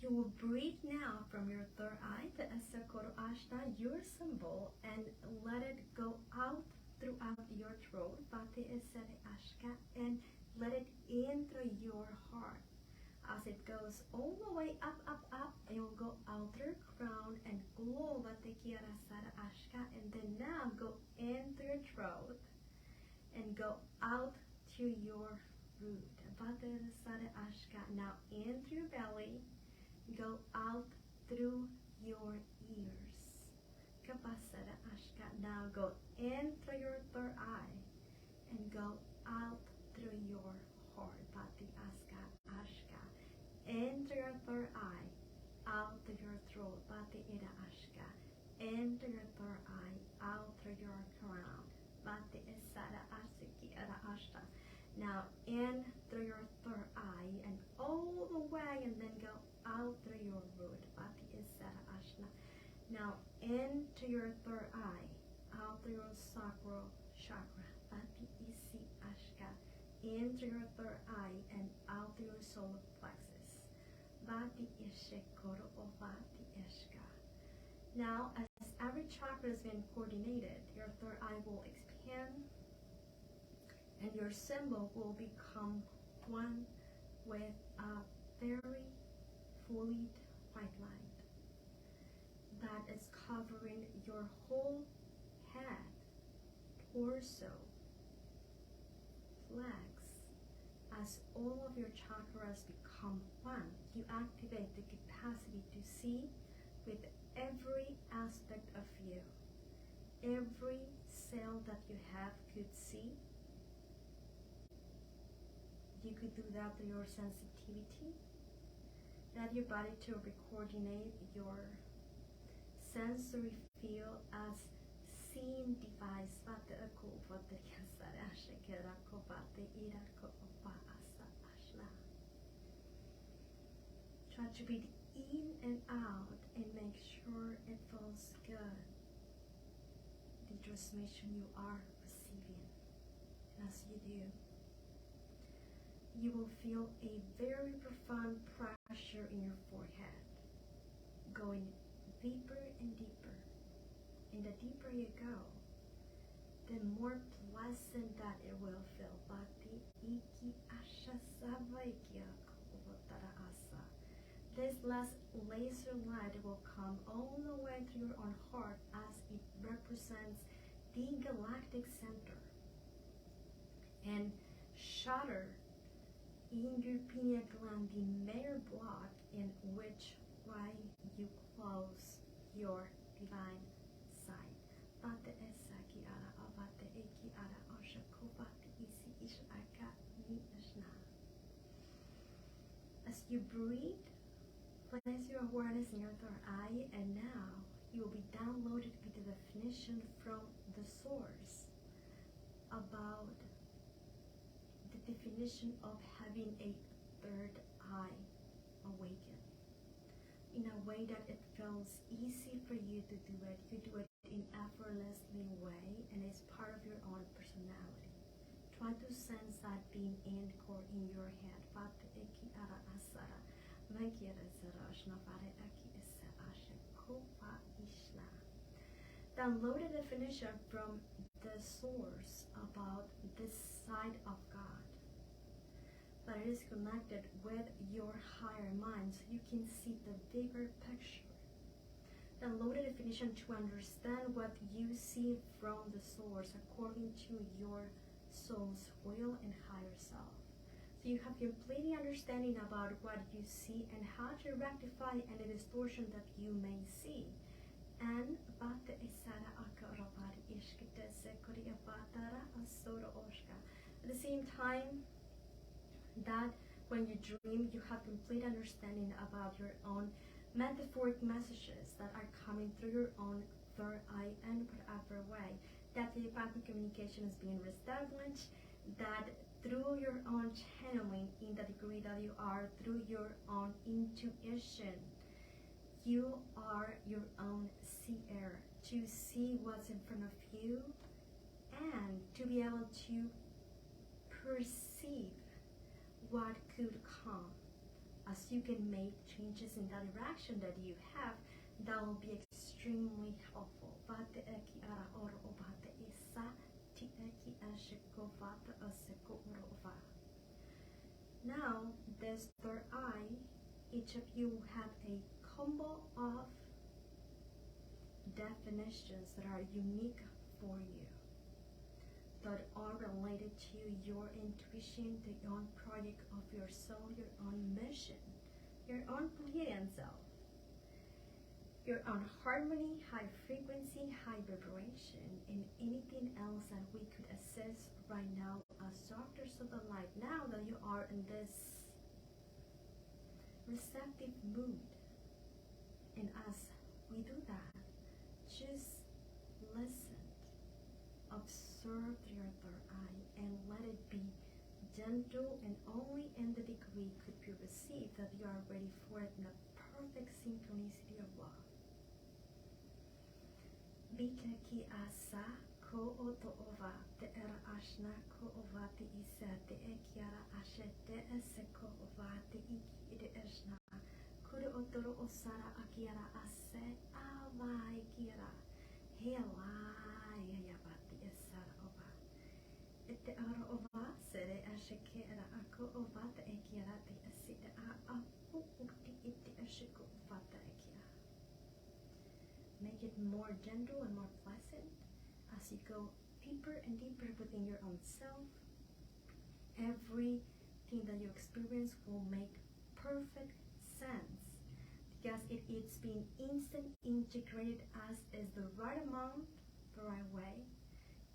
You will breathe now from your third eye, the Asakoro Ashna, your symbol, and let it go out throughout your throat, and let it in through your heart. As it goes all the way up, up, up, it will go out through your crown and glow, and then now go in through your throat and go out to your root. Now in through your belly, go out through your ears. Now go in through your third eye and go out through your heart. Enter your third eye, out through your throat. Enter your third eye, out through your crown. Now in through your third eye and all the way, and then go out through your root. Now into your third eye, out through your sacral chakra. Into your third eye and out through your solar plexus. Now, as every chakra has been coordinated, your third eye will expand and your symbol will become one with a very fluid white light that is covering your whole head, torso, legs, as all of your chakras become one, you activate the capacity to see with every aspect of you. Every cell that you have could see. You could do that through your sensitivity. Get your body to coordinate your sensory field as seeing device. Try to breathe in and out and make sure it feels good. The transmission you are receiving. And as you do, you will feel a very profound pressure in your forehead, going deeper and deeper. And the deeper you go, the more pleasant that it will feel. This last laser light will come all the way through your own heart as it represents the galactic center and shatter in your pineal gland the major block in which why you close your divine sight. As you breathe, place your awareness in your third eye, and now you will be downloaded with the definition from the source about the definition of having a third eye awaken in a way that it feels easy for you to do it. You do it in effortlessly way, and it's part of your own personality. Try to sense that being anchored in your head. Download a definition from the source about this side of God, but it is connected with your higher mind so you can see the bigger picture. Download a definition to understand what you see from the source according to your soul's will and higher self. So you have complete understanding about what you see and how to rectify any distortion that you may see. And at the same time, that when you dream, you have complete understanding about your own metaphoric messages that are coming through your own third eye and whatever way. That telepathic communication is being reestablished, that through your own channeling, in the degree that you are, through your own intuition, you are your own seer to see what's in front of you and to be able to perceive what could come. As you can make changes in that direction that you have, that will be extremely helpful. Now, this third eye, each of you will have a combo of definitions that are unique for you, that are related to your intuition, the own project of your soul, your own mission, your own Pleiadian self, your own harmony, high frequency, high vibration, and anything else that we could assess right now as doctors of the light. Now that you are in this receptive mood, and as we do that, just listen, observe through your third eye, and let it be gentle, and only in the degree could be received that you are ready for it in a perfect synchronicity of love. Bikaki asa ko oto ova te era ashna ko ova te isa te ekiara ashe te ese ko ova te iki ide eshna kuru otoro osara akiara ase awai kiara helai yabati esara ova ete ara ova sere ashe kera ako ova te ekiara te esite a apu uti ite ashe ko ova te ekiara. Make it more gentle and more pleasant as you go deeper and deeper within your own self. Every everything that you experience will make perfect sense because it is being instant integrated as is the right amount, the right way,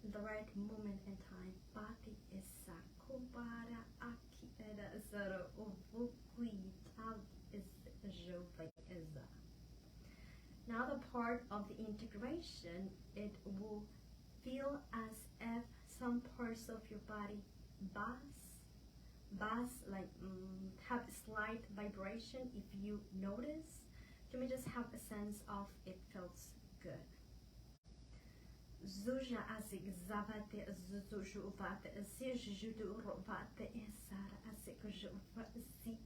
in the right moment in time. Bati isa kubara aki era zero uvukui tal is jova is. Now the part of the integration, it will feel as if some parts of your body buzz like have slight vibration. If you notice, you may just have a sense of it feels good. Zuja asik zavate zujuvate zijudu rovate esara asik juva si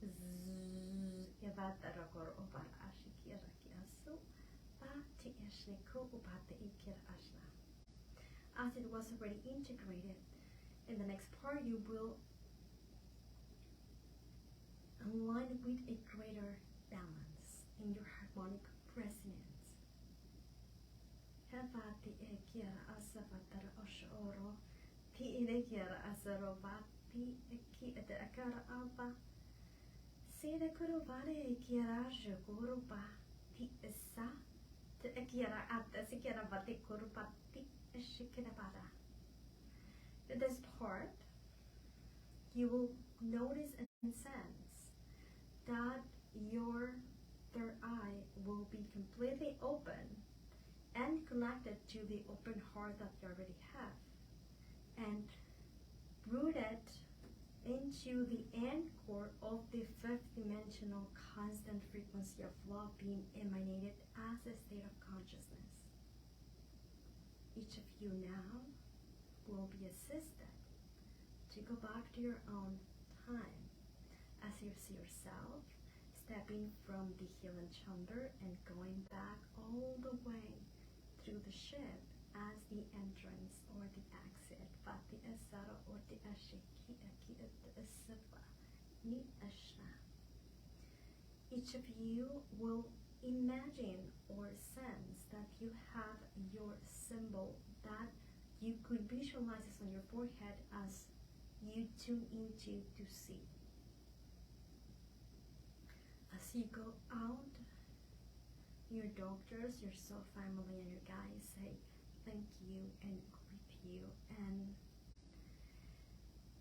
yavata ragor ovar ashikira kiasu bati eshniku ubate ikir ashna. As it was already integrated, in the next part you will align with a greater balance in your harmonic resonance. Havati ekira asavatara oshoro ti idekira asarovati eki akara alba sida kurovare ekira shkuruba ti isa te ekira atasikira vati kurupati eshikirabara. In this part, you will notice and sense that your third eye will be completely open and connected to the open heart that you already have and rooted into the anchor of the fifth dimensional constant frequency of love being emanated as a state of consciousness. Each of you now will be assisted to go back to your own time as you see yourself stepping from the healing chamber and going back all the way through the ship as the entrance or the exit. Vati esara or the ashiki aki esiva ni ashna. Each of you will imagine or sense that you have your symbol that you could visualize this on your forehead as you tune into to see. As you go out, your doctors, your soul family, and your guides say thank you and greet you, and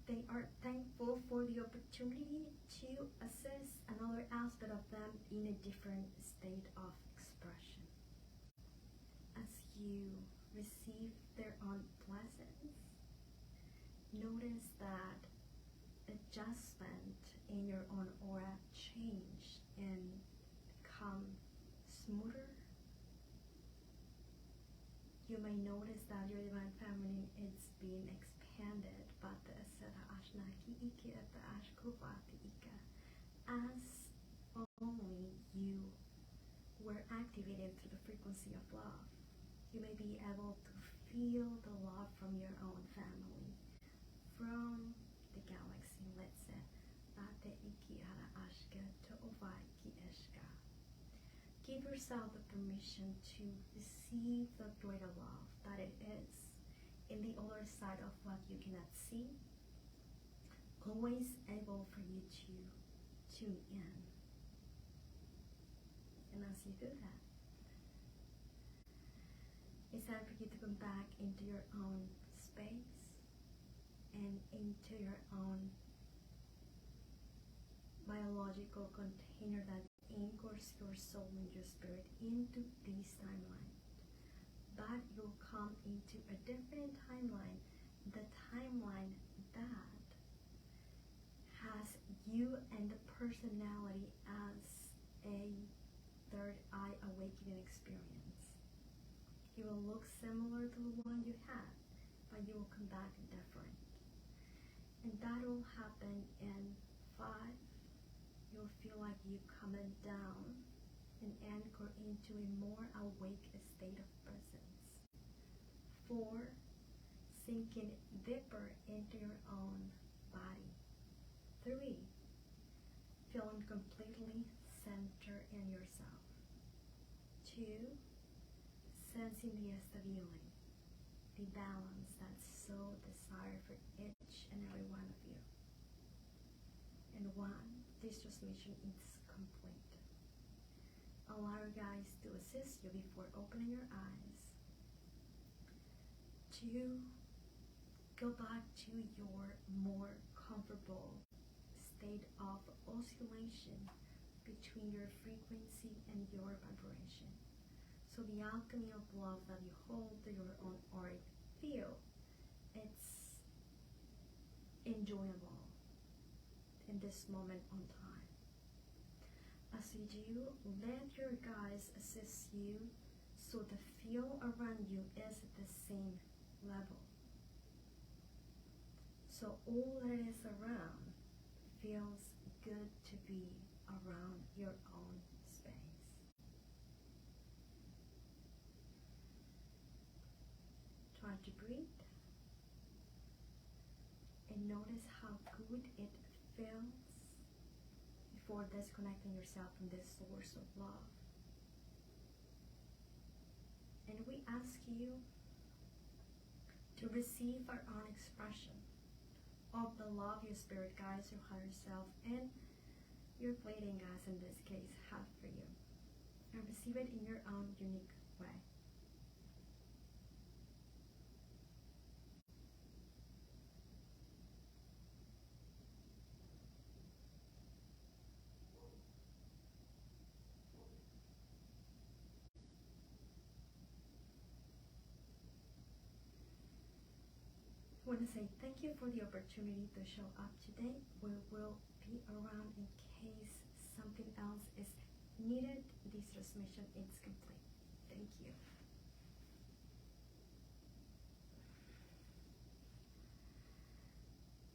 they are thankful for the opportunity to assist another aspect of them in a different state of expression. As you receive their own blessings, notice that adjustment in your own aura change and become smoother. You may notice that your divine feminine is being expanded, but as only you were activated through the frequency of love. You may be able to feel the love from your own family, from the galaxy, let's say. Give yourself the permission to receive the greater love that it is in the other side of what you cannot see, always able for you to tune in. And as you do that, it's time for you to come back into your own space and into your own biological container that anchors your soul and your spirit into this timeline. But you'll come into a different timeline, the timeline that has you and the personality as a third eye awakening experience. You will look similar to the one you had, but you will come back different. And that will happen in 5. You'll feel like you coming down and anchor into a more awake state of presence. 4, sinking deeper into your own body. 3, feeling completely centered in yourself. 2, sensing the stability, the balance that's so desired for each and every one of you. And one, this transmission is complete. Allow you guys to assist you before opening your eyes to go back to your more comfortable state of oscillation between your frequency and your vibration. So the alchemy of love that you hold to your own auric field, it's enjoyable in this moment on time. As you do, let your guides assist you so the field around you is at the same level. So all that is around feels good to be around your own space. Try to breathe and notice how good it feels before disconnecting yourself from this source of love. And we ask you to receive our own expression of the love your spirit guides, your higher self, and your Pleiadian guides in this case have for you. And receive it in your own unique way. I want to say thank you for the opportunity to show up today. We will be around in case something else is needed. This transmission is complete. Thank you.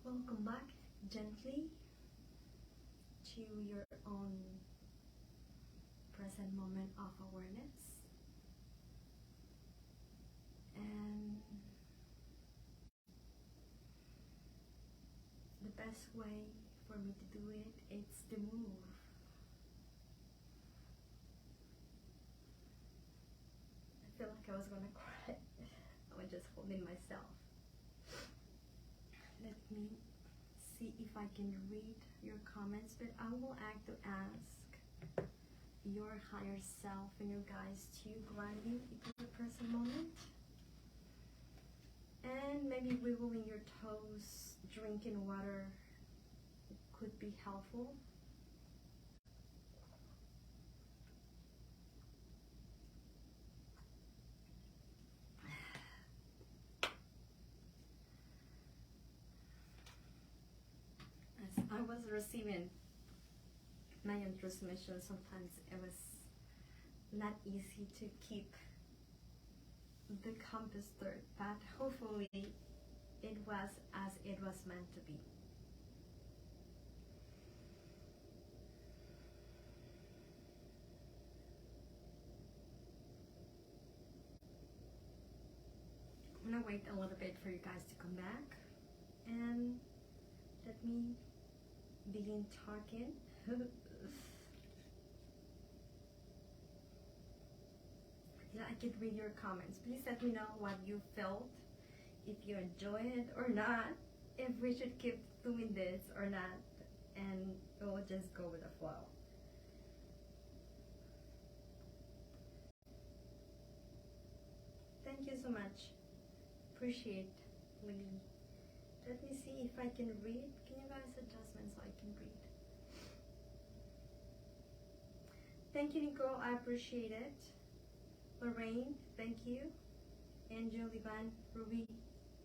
Welcome back gently to your own present moment of awareness. And the best way for me to do it is to move. I feel like I was gonna cry. I was just holding myself. Let me see if I can read your comments, but I will act to ask your higher self and your guides to grant you in the present moment. And maybe wiggling your toes, drinking water could be helpful. As I was receiving my own transmission, sometimes it was not easy to keep the compass third, but hopefully it was as it was meant to be. I'm gonna wait a little bit for you guys to come back and let me begin talking. Yeah, I could read your comments. Please let me know what you felt, if you enjoy it or not, if we should keep doing this or not, and we'll just go with the flow. Thank you so much. Appreciate, Lily. Let me see if I can read. Can you guys adjust so I can read? Thank you, Nicole. I appreciate it. Lorraine, thank you. Angel, Ivan, Ruby,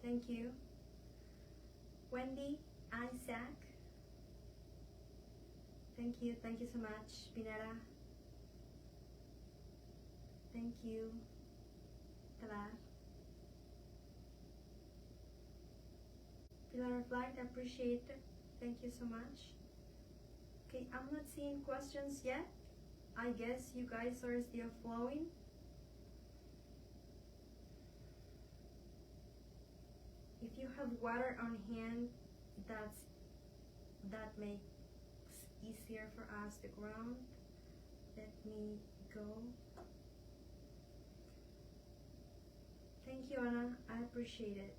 thank you. Wendy, Isaac, thank you so much. Pinera, thank you. Pilar, Pilar of Light, I appreciate it. Thank you so much. Okay, I'm not seeing questions yet. I guess you guys are still flowing. If you have water on hand, that makes easier for us to ground. Let me go. Thank you, Anna. I appreciate it.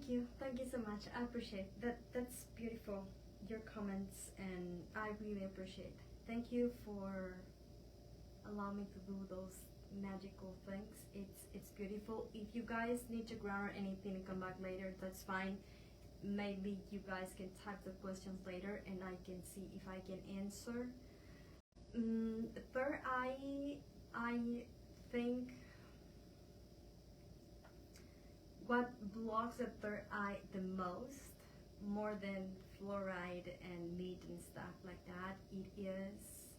Thank you so much. I appreciate that. That's beautiful, your comments, and I really appreciate. Thank you for allowing me to do those magical things. It's beautiful. If you guys need to ground or anything and come back later, that's fine. Maybe you guys can type the questions later and I can see if I can answer. Third eye, I think what blocks the third eye the most, more than fluoride and meat and stuff like that, it is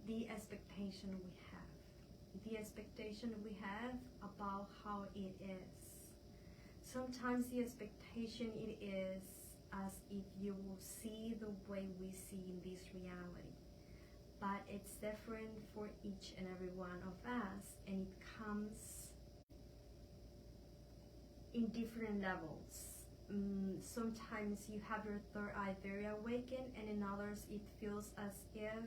the expectation we have. The expectation we have about how it is. Sometimes the expectation it is as if you will see the way we see in this reality. But it's different for each and every one of us, and it comes in different levels. Sometimes you have your third eye very awakened, and in others it feels as if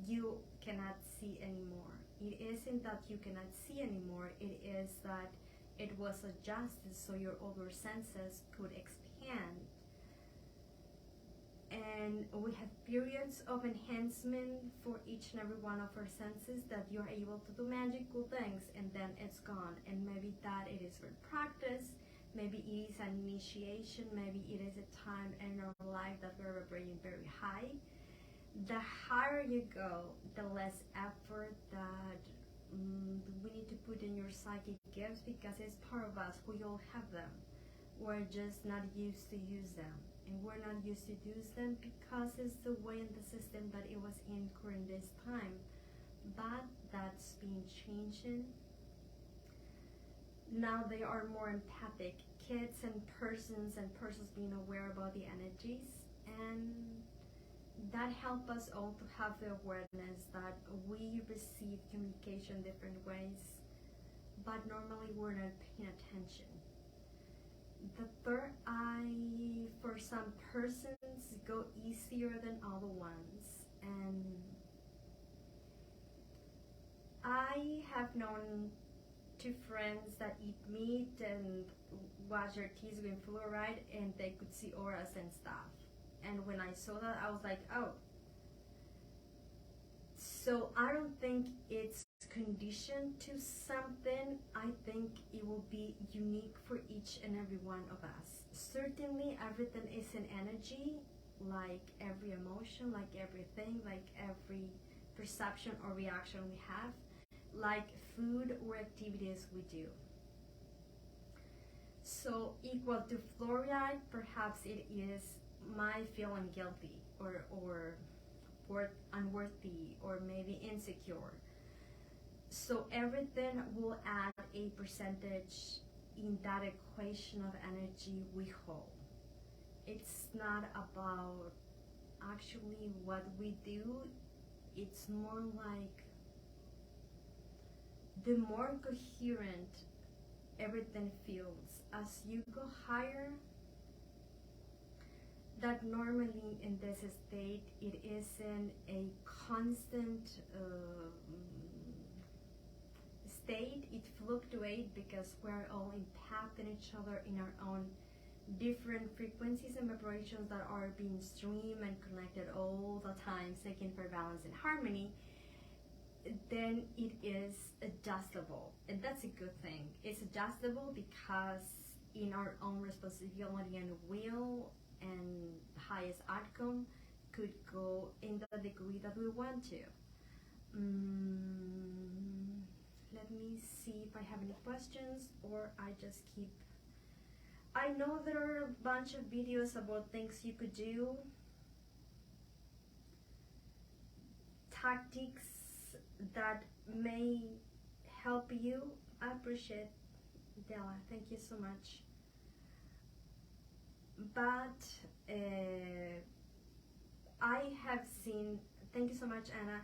you cannot see anymore. It isn't that you cannot see anymore, it is that it was adjusted so your other senses could expand. And we have periods of enhancement for each and every one of our senses that you're able to do magical things, and then it's gone. And maybe that it is for practice, maybe it is an initiation, maybe it is a time in our life that we're vibrating very high. The higher you go, the less effort that we need to put in your psychic gifts, because it's part of us. We all have them. We're just not used to use them. And we're not used to use them because it's the way in the system that it was in current this time. But that's been changing. Now they are more empathic. Kids and persons being aware about the energies, and that help us all to have the awareness that we receive communication different ways, but normally we're not paying attention. The third eye for some persons go easier than other ones, and I have known two friends that eat meat and wash their teeth with fluoride, and they could see auras and stuff. And when I saw that, I was like, oh. So I don't think it's conditioned to something. I think it will be unique for each and every one of us. Certainly everything is an energy, like every emotion, like everything, like every perception or reaction we have, like food or activities we do. So equal to fluoride, perhaps it is my feeling guilty or unworthy or maybe insecure. So everything will add a percentage in that equation of energy we hold. It's not about actually what we do, it's more like the more coherent everything feels. As you go higher, that normally in this state it isn't a constant state. It fluctuates because we're all impacting each other in our own different frequencies and vibrations that are being streamed and connected all the time, seeking for balance and harmony. Then it is adjustable, and that's a good thing. It's adjustable because in our own responsibility and will and highest outcome could go in the degree that we want to. Let me see if I have any questions, or I just keep. I know there are a bunch of videos about things you could do, tactics that may help you. I appreciate Della, thank you so much. But I have seen, thank you so much Anna,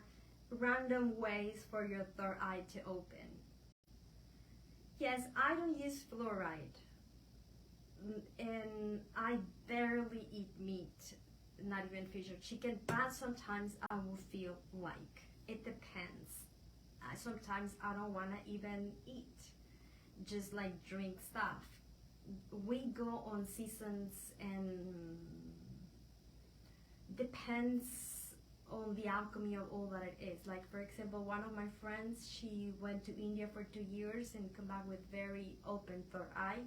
random ways for your third eye to open. Yes, I don't use fluoride, and I barely eat meat, not even fish or chicken, but sometimes I will feel like. It depends. Sometimes I don't want to even eat, just like drink stuff. we go on seasons, and depends on the alchemy of all that it is. Like, for example, one of my friends, she went to India for 2 years and come back with very open third eye,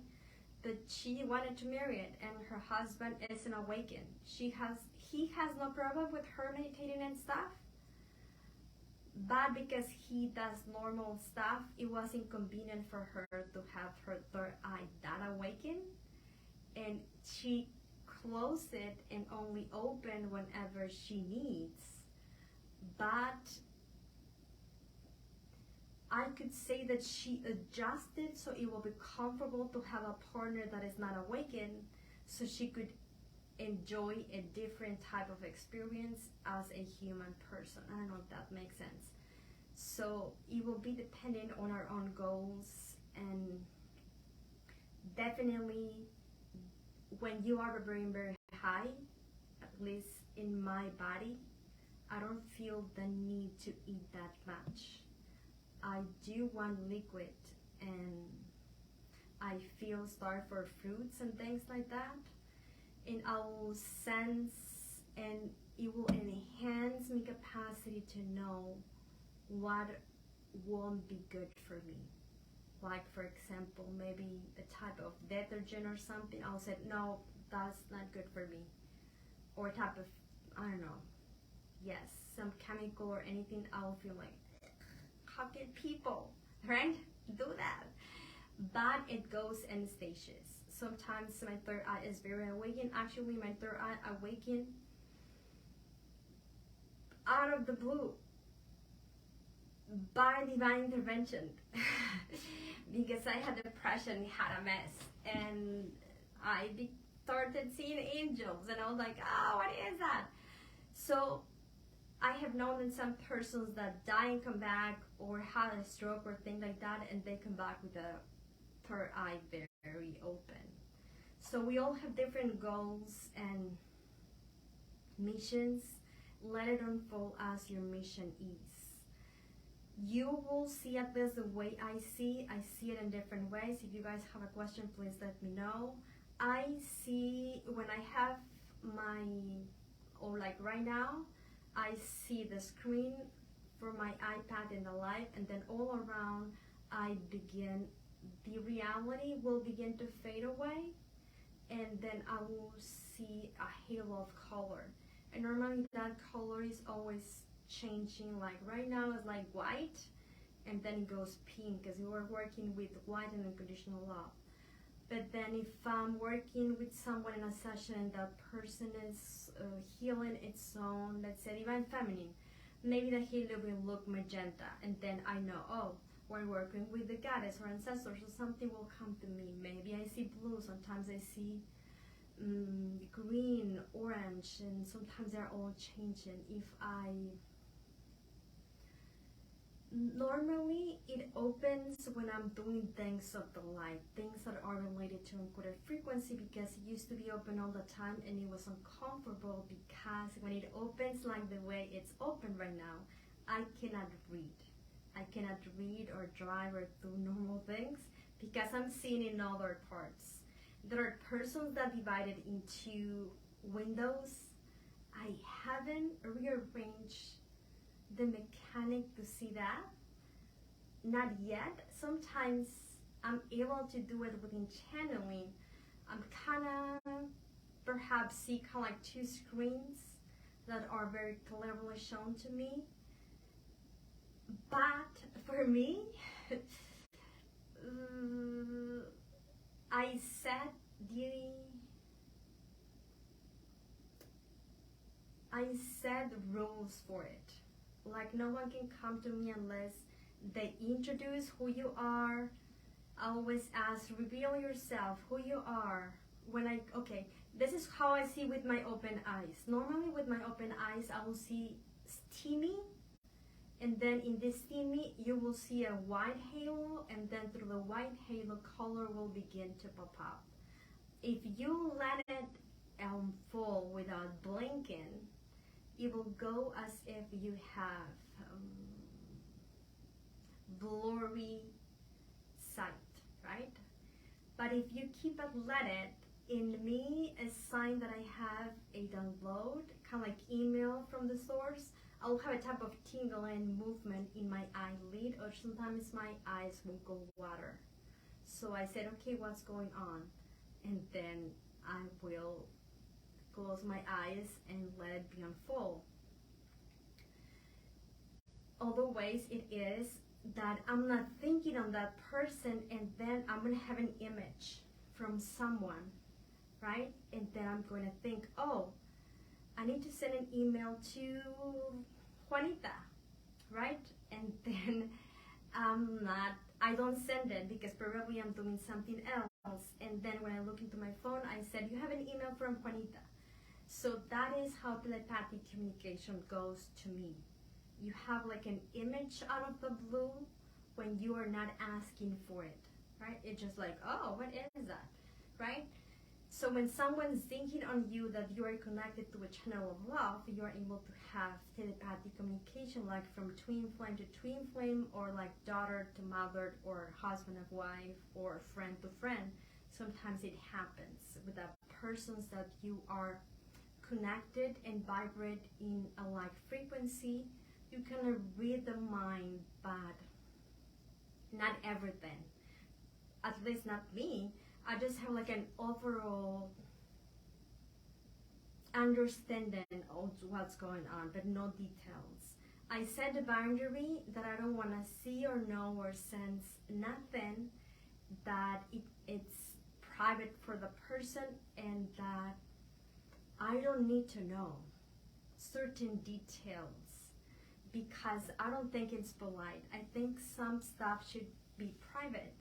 but she wanted to marry it, and her husband isn't awakened. He has no problem with her meditating and stuff, but because he does normal stuff, it was inconvenient for her to have her third eye that awakened, and she closed it and only open whenever she needs. But I could say that she adjusted so it will be comfortable to have a partner that is not awakened, so she could enjoy a different type of experience as a human person. I don't know if that makes sense. So it will be dependent on our own goals, and definitely when you are very, very high, at least in my body, I don't feel the need to eat that much. I do want liquid, and I feel starved for fruits and things like that, and I will sense, and it will enhance my capacity to know what won't be good for me. Like, for example, maybe a type of detergent or something, I'll say, no, that's not good for me. Or a type of, I don't know, yes, some chemical or anything, I'll feel like, how can people, right, do that? But it goes in stages. Sometimes my third eye is very awakened. Actually, my third eye awakened out of the blue by divine intervention. Because I had depression, had a mess, and I started seeing angels, and I was like, oh, what is that? So I have known in some persons that die and come back, or had a stroke or things like that, and they come back with a third eye very, very open. So we all have different goals and missions. Let it unfold as your mission is. You will see at least the way I see it in different ways. If you guys have a question, please let me know. I see when I have my, or like right now, I see the screen for my iPad in the light, and then all around the reality will begin to fade away, and then I will see a halo of color. And normally that color is always changing. Like right now it's like white, and then it goes pink, because we were working with white and unconditional love. But then if I'm working with someone in a session, that person is healing its own, let's say divine feminine, maybe the healer will look magenta, and then I know, oh, we're working with the goddess or ancestors, so something will come to me. Maybe I see blue, sometimes I see green, orange, and sometimes they're all changing. Normally it opens when I'm doing things of the light, things that are related to encoded frequency, because it used to be open all the time and it was uncomfortable, because when it opens like the way it's open right now, I cannot read. I cannot read or drive or do normal things because I'm seeing in other parts. There are persons that divided into windows. I haven't rearranged the mechanic to see that. Not yet. Sometimes I'm able to do it within channeling. I'm kind of perhaps see kind of like two screens that are very cleverly shown to me. But for me, I set rules for it. Like no one can come to me unless they introduce who you are. I always ask, reveal yourself, who you are. Okay, this is how I see with my open eyes. Normally with my open eyes, I will see steamy, and then in this steamy, you will see a white halo, and then through the white halo, color will begin to pop up. If you let it fall without blinking, it will go as if you have blurry sight, right? But if you keep it let it, in me, a sign that I have a download, kind of like email from the source, I'll have a type of tingling movement in my eyelid, or sometimes my eyes will go water. So I said, okay, what's going on? And then I will close my eyes and let it be unfold. Other ways it is that I'm not thinking on that person, and then I'm going to have an image from someone, right? And then I'm going to think, oh, I need to send an email to Juanita, right? And then I don't send it because probably I'm doing something else. And then when I look into my phone, I said, you have an email from Juanita. So that is how telepathic communication goes to me. You have like an image out of the blue when you are not asking for it, right? It's just like, oh, what is that, right? So when someone's thinking on you that you are connected to a channel of love, you are able to have telepathic communication, like from twin flame to twin flame, or like daughter to mother, or husband of wife, or friend to friend. Sometimes it happens with the persons that you are connected and vibrate in a like frequency. You can read the mind, but not everything. At least not me. I just have like an overall understanding of what's going on, but no details. I set a boundary that I don't want to see or know or sense nothing, that it's private for the person, and that I don't need to know certain details, because I don't think it's polite. I think some stuff should be private.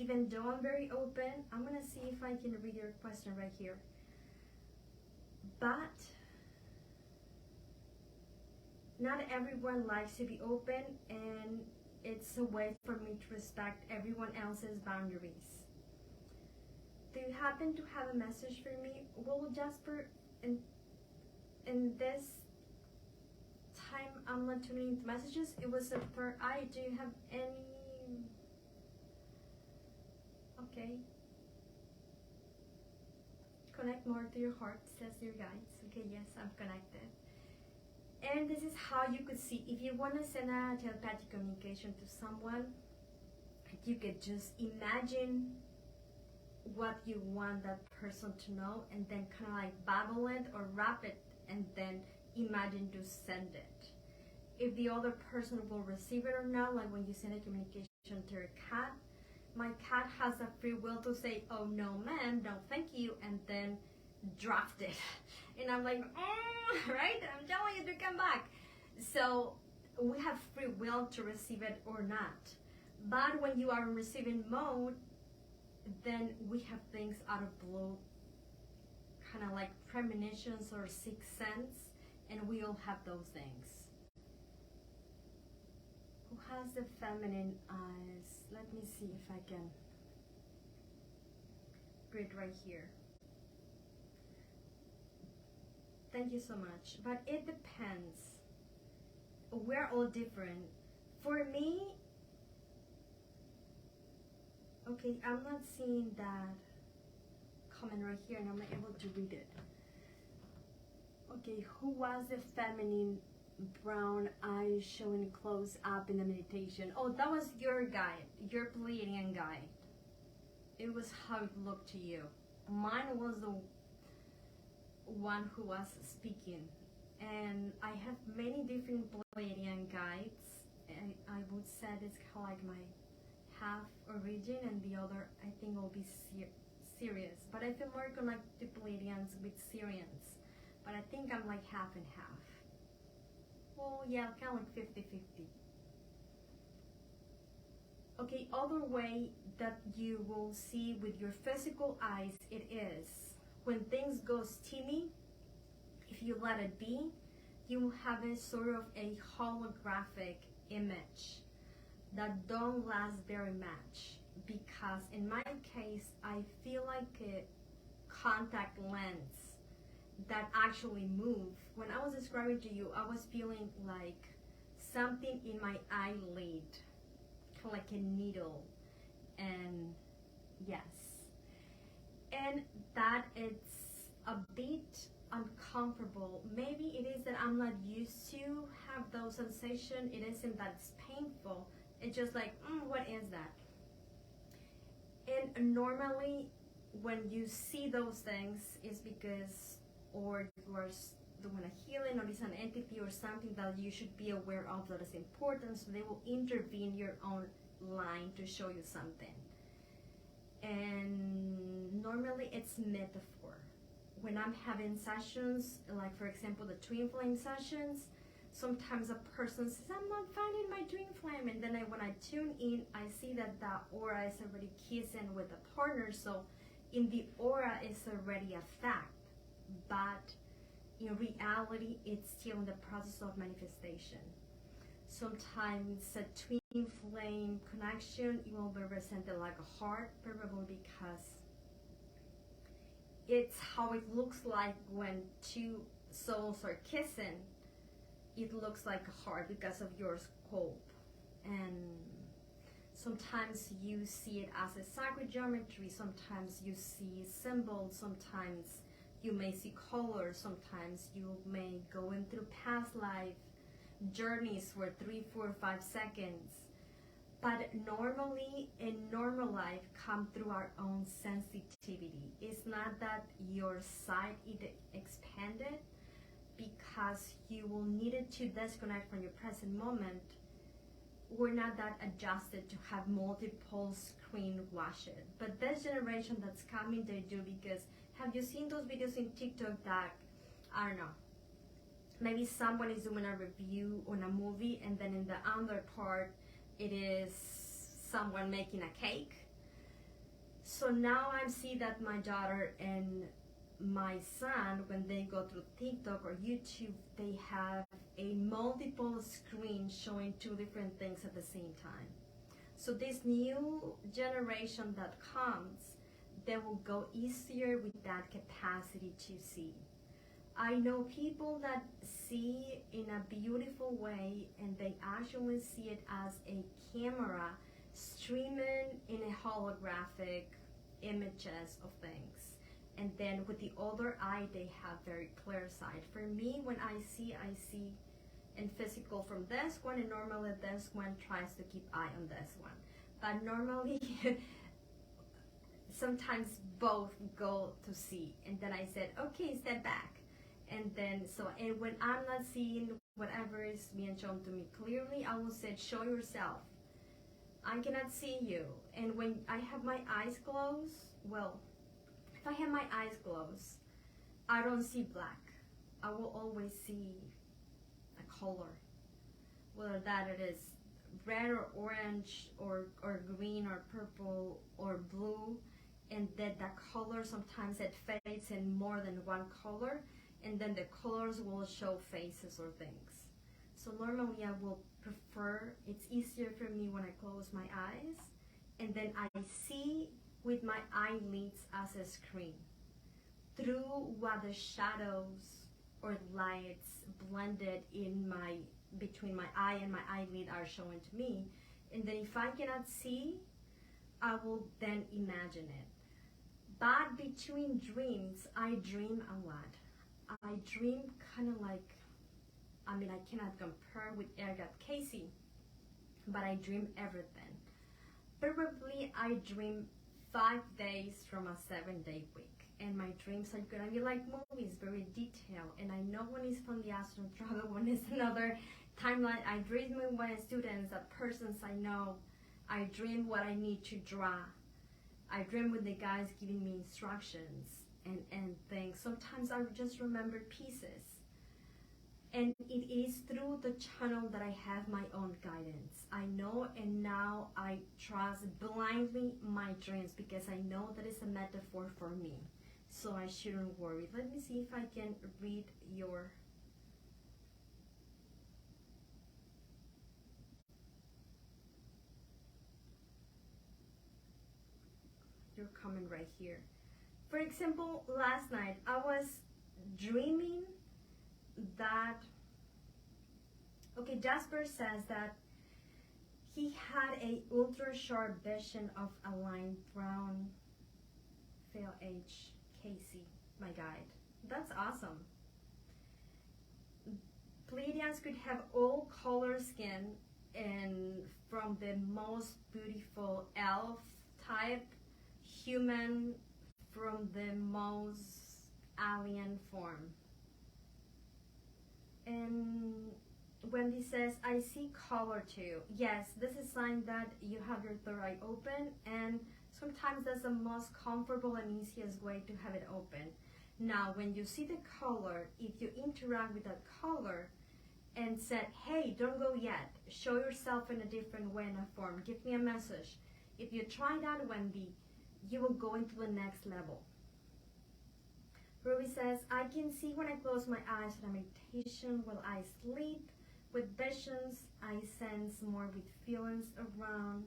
Even though I'm very open, I'm gonna see if I can read your question right here. But not everyone likes to be open, and it's a way for me to respect everyone else's boundaries. Do you happen to have a message for me? Well, Jasper, in this time I'm not tuning into messages. It was a third eye. Do you have any? Okay. Connect more to your heart, says your guides. Okay, yes, I'm connected. And this is how you could see, if you want to send a telepathic communication to someone, you could just imagine what you want that person to know, and then kind of like babble it or wrap it, and then imagine to send it. If the other person will receive it or not, like when you send a communication to your cat, my cat has a free will to say, oh no ma'am, no thank you, and then draft it. And I'm like, right? I'm telling you to come back. So we have free will to receive it or not. But when you are in receiving mode, then we have things out of blue, kind of like premonitions or sixth sense, and we all have those things. Who has the feminine eyes? Let me see if I can read right here. Thank you so much. But it depends. We're all different. For me, okay, I'm not seeing that comment right here, and I'm not able to read it. Okay, who was the feminine brown eyes showing close up in the meditation? Oh, that was your guide, your Pleiadian guide. It was how it looked to you. Mine was the one who was speaking. And I have many different Pleiadian guides. And I would say it's kind of like my half origin, and the other I think will be Sirius. But I feel more connected to Pleiadians with Syrians. But I think I'm like half and half. Well, yeah, kind of like 50-50. Okay, other way that you will see with your physical eyes, it is when things go steamy, if you let it be, you will have a sort of a holographic image that don't last very much, because in my case, I feel like a contact lens that actually move. When I was describing to you, I was feeling like something in my eyelid, kind of like a needle, and yes. and that it's a bit uncomfortable. Maybe it is that I'm not used to have those sensations. It isn't that it's painful. It's just like, what is that? And normally when you see those things is because or you are doing a healing, or it's an entity or something that you should be aware of that is important, so they will intervene your own line to show you something. And normally it's metaphor. When I'm having sessions, like for example the twin flame sessions, sometimes a person says, I'm not finding my twin flame, and then when I tune in, I see that the aura is already kissing with a partner, so in the aura it's already a fact, but in reality it's still in the process of manifestation. Sometimes a twin flame connection, it will be represented like a heart, probably because it's how it looks like when two souls are kissing. It looks like a heart because of your scope. And sometimes you see it as a sacred geometry, sometimes you see symbols, sometimes you may see colors, sometimes you may go in through past life journeys for 3, 4, 5 seconds. But normally in normal life come through our own sensitivity. It's not that your sight is expanded, because you will need it to disconnect from your present moment. We're not that adjusted to have multiple screen watch it. But this generation that's coming, they do, because have you seen those videos in TikTok that, I don't know, maybe someone is doing a review on a movie and then in the other part it is someone making a cake. So now I see that my daughter and my son, when they go through TikTok or YouTube, they have a multiple screen showing 2 different things at the same time. So this new generation that comes, they will go easier with that capacity to see. I know people that see in a beautiful way, and they actually see it as a camera streaming in a holographic images of things. And then with the other eye, they have very clear sight. For me, when I see in physical from this one, and normally this one tries to keep eye on this one. But normally, sometimes both go to see. And then I said, okay, step back. And then, and when I'm not seeing whatever is being shown to me clearly, I will say, show yourself. I cannot see you. And when I have my eyes closed, well, if I have my eyes closed, I don't see black. I will always see a color, whether that it is red or orange or green or purple or blue, and that the color sometimes it fades in more than one color, and then the colors will show faces or things. So normally I will prefer, it's easier for me when I close my eyes, and then I see with my eyelids as a screen through what the shadows or lights blended in between my eye and my eyelid are showing to me. And then if I cannot see, I will then imagine it. But between dreams, I dream a lot. I dream kind of like, I mean, I cannot compare with Ergat Casey, but I dream everything. Probably I dream 5 days from a 7-day week, and my dreams are gonna be like movies, very detailed. And I know when it's from the astral travel, when it's another timeline. I dream with my students, the persons I know. I dream what I need to draw. I dream with the guys giving me instructions and things. Sometimes I just remember pieces. And it is through the channel that I have my own guidance. I know, and now I trust blindly my dreams because I know that it's a metaphor for me. So I shouldn't worry. Let me see if I can read your comment right here. For example, last night I was dreaming that, okay, Jasper says that he had a ultra sharp vision of a line brown Raphael H. Casey, my guide. That's awesome. Pleiades could have all color skin, and from the most beautiful elf type, human from the most alien form. And Wendy says, I see color too. Yes, this is a sign that you have your third eye open, and sometimes that's the most comfortable and easiest way to have it open. Now, when you see the color, if you interact with that color and said, hey, don't go yet, show yourself in a different way and a form, give me a message. If you try that, Wendy, you will go into the next level. Ruby says, I can see when I close my eyes in a meditation, while I sleep. With visions, I sense more with feelings around.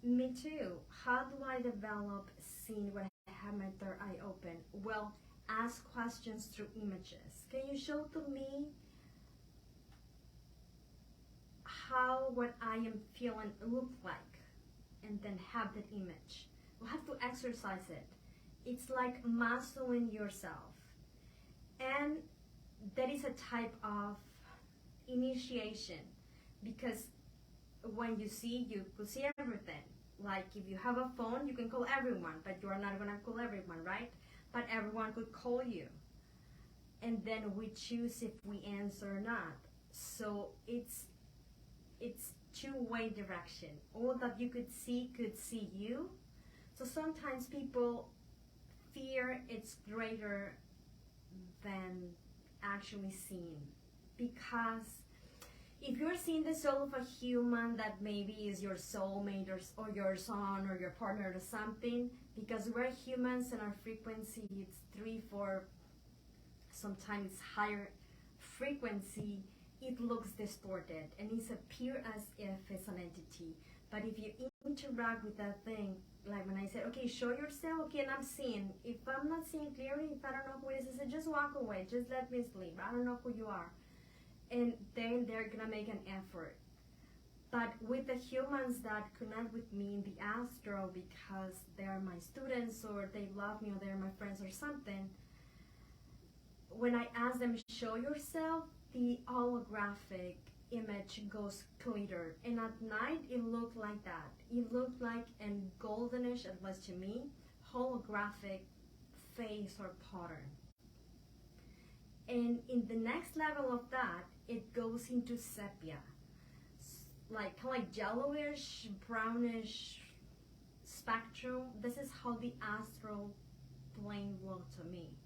Me too. How do I develop seeing when I have my third eye open? Well, ask questions through images. Can you show to me how what I am feeling look like? And then have that image. You have to exercise it. It's like mastering yourself. And that is a type of initiation, because when you see, you could see everything. Like if you have a phone, you can call everyone, but you are not going to call everyone, right? But everyone could call you. And then we choose if we answer or not. So it's two-way direction. All that you could see you. So sometimes people fear it's greater than actually seeing. Because if you're seeing the soul of a human that maybe is your soulmate or your son or your partner or something, because we're humans and our frequency is 3, 4, sometimes higher frequency, it looks distorted and it's appear as if it's an entity. But if you interact with that thing, like when I said, okay, show yourself, okay, and I'm seeing. If I'm not seeing clearly, if I don't know who it is, I said, just walk away, just let me sleep. I don't know who you are. And then they're gonna make an effort. But with the humans that connect with me in the astral because they are my students or they love me or they're my friends or something, when I ask them, show yourself, the holographic image goes clearer. And at night, it looked like that. It looked like a goldenish, at least to me, holographic face or pattern. And in the next level of that, it goes into sepia, like kind of like yellowish, brownish spectrum. This is how the astral plane looked to me.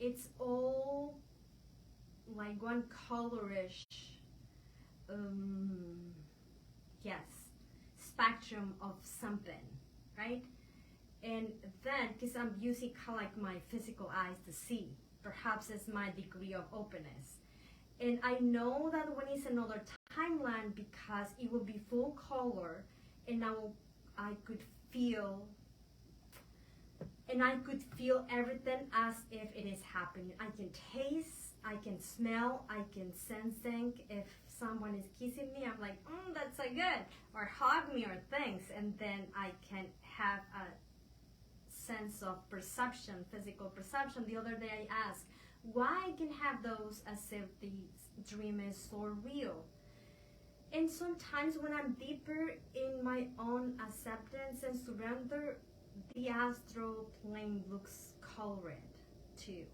It's all like one colorish, yes, spectrum of something, right? And then, because I'm using kind of like my physical eyes to see, perhaps it's my degree of openness. And I know that when it's another timeline, because it will be full color, and I could feel everything as if it is happening. I can taste, I can smell, I can sensing. If someone is kissing me, I'm like, that's so good, or hug me or things, and then I can have a sense of perception, physical perception. The other day I asked, why I can have those as if the dream is so real? And sometimes when I'm deeper in my own acceptance and surrender, the astral plane looks colored too.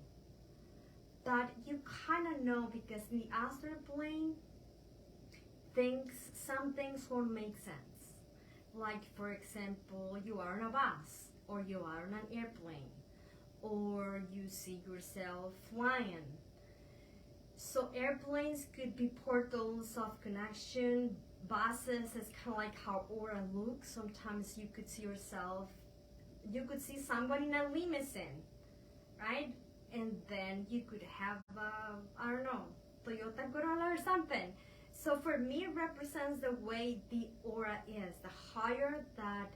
But you kind of know, because in the astral plane, some things won't make sense. Like, for example, you are on a bus, or you are on an airplane, or you see yourself flying. So airplanes could be portals of connection. Buses is kind of like how aura looks. Sometimes you could see yourself, you could see somebody in a limousine, right? And then you could have, I don't know, Toyota Corolla or something. So for me, it represents the way the aura is. The higher that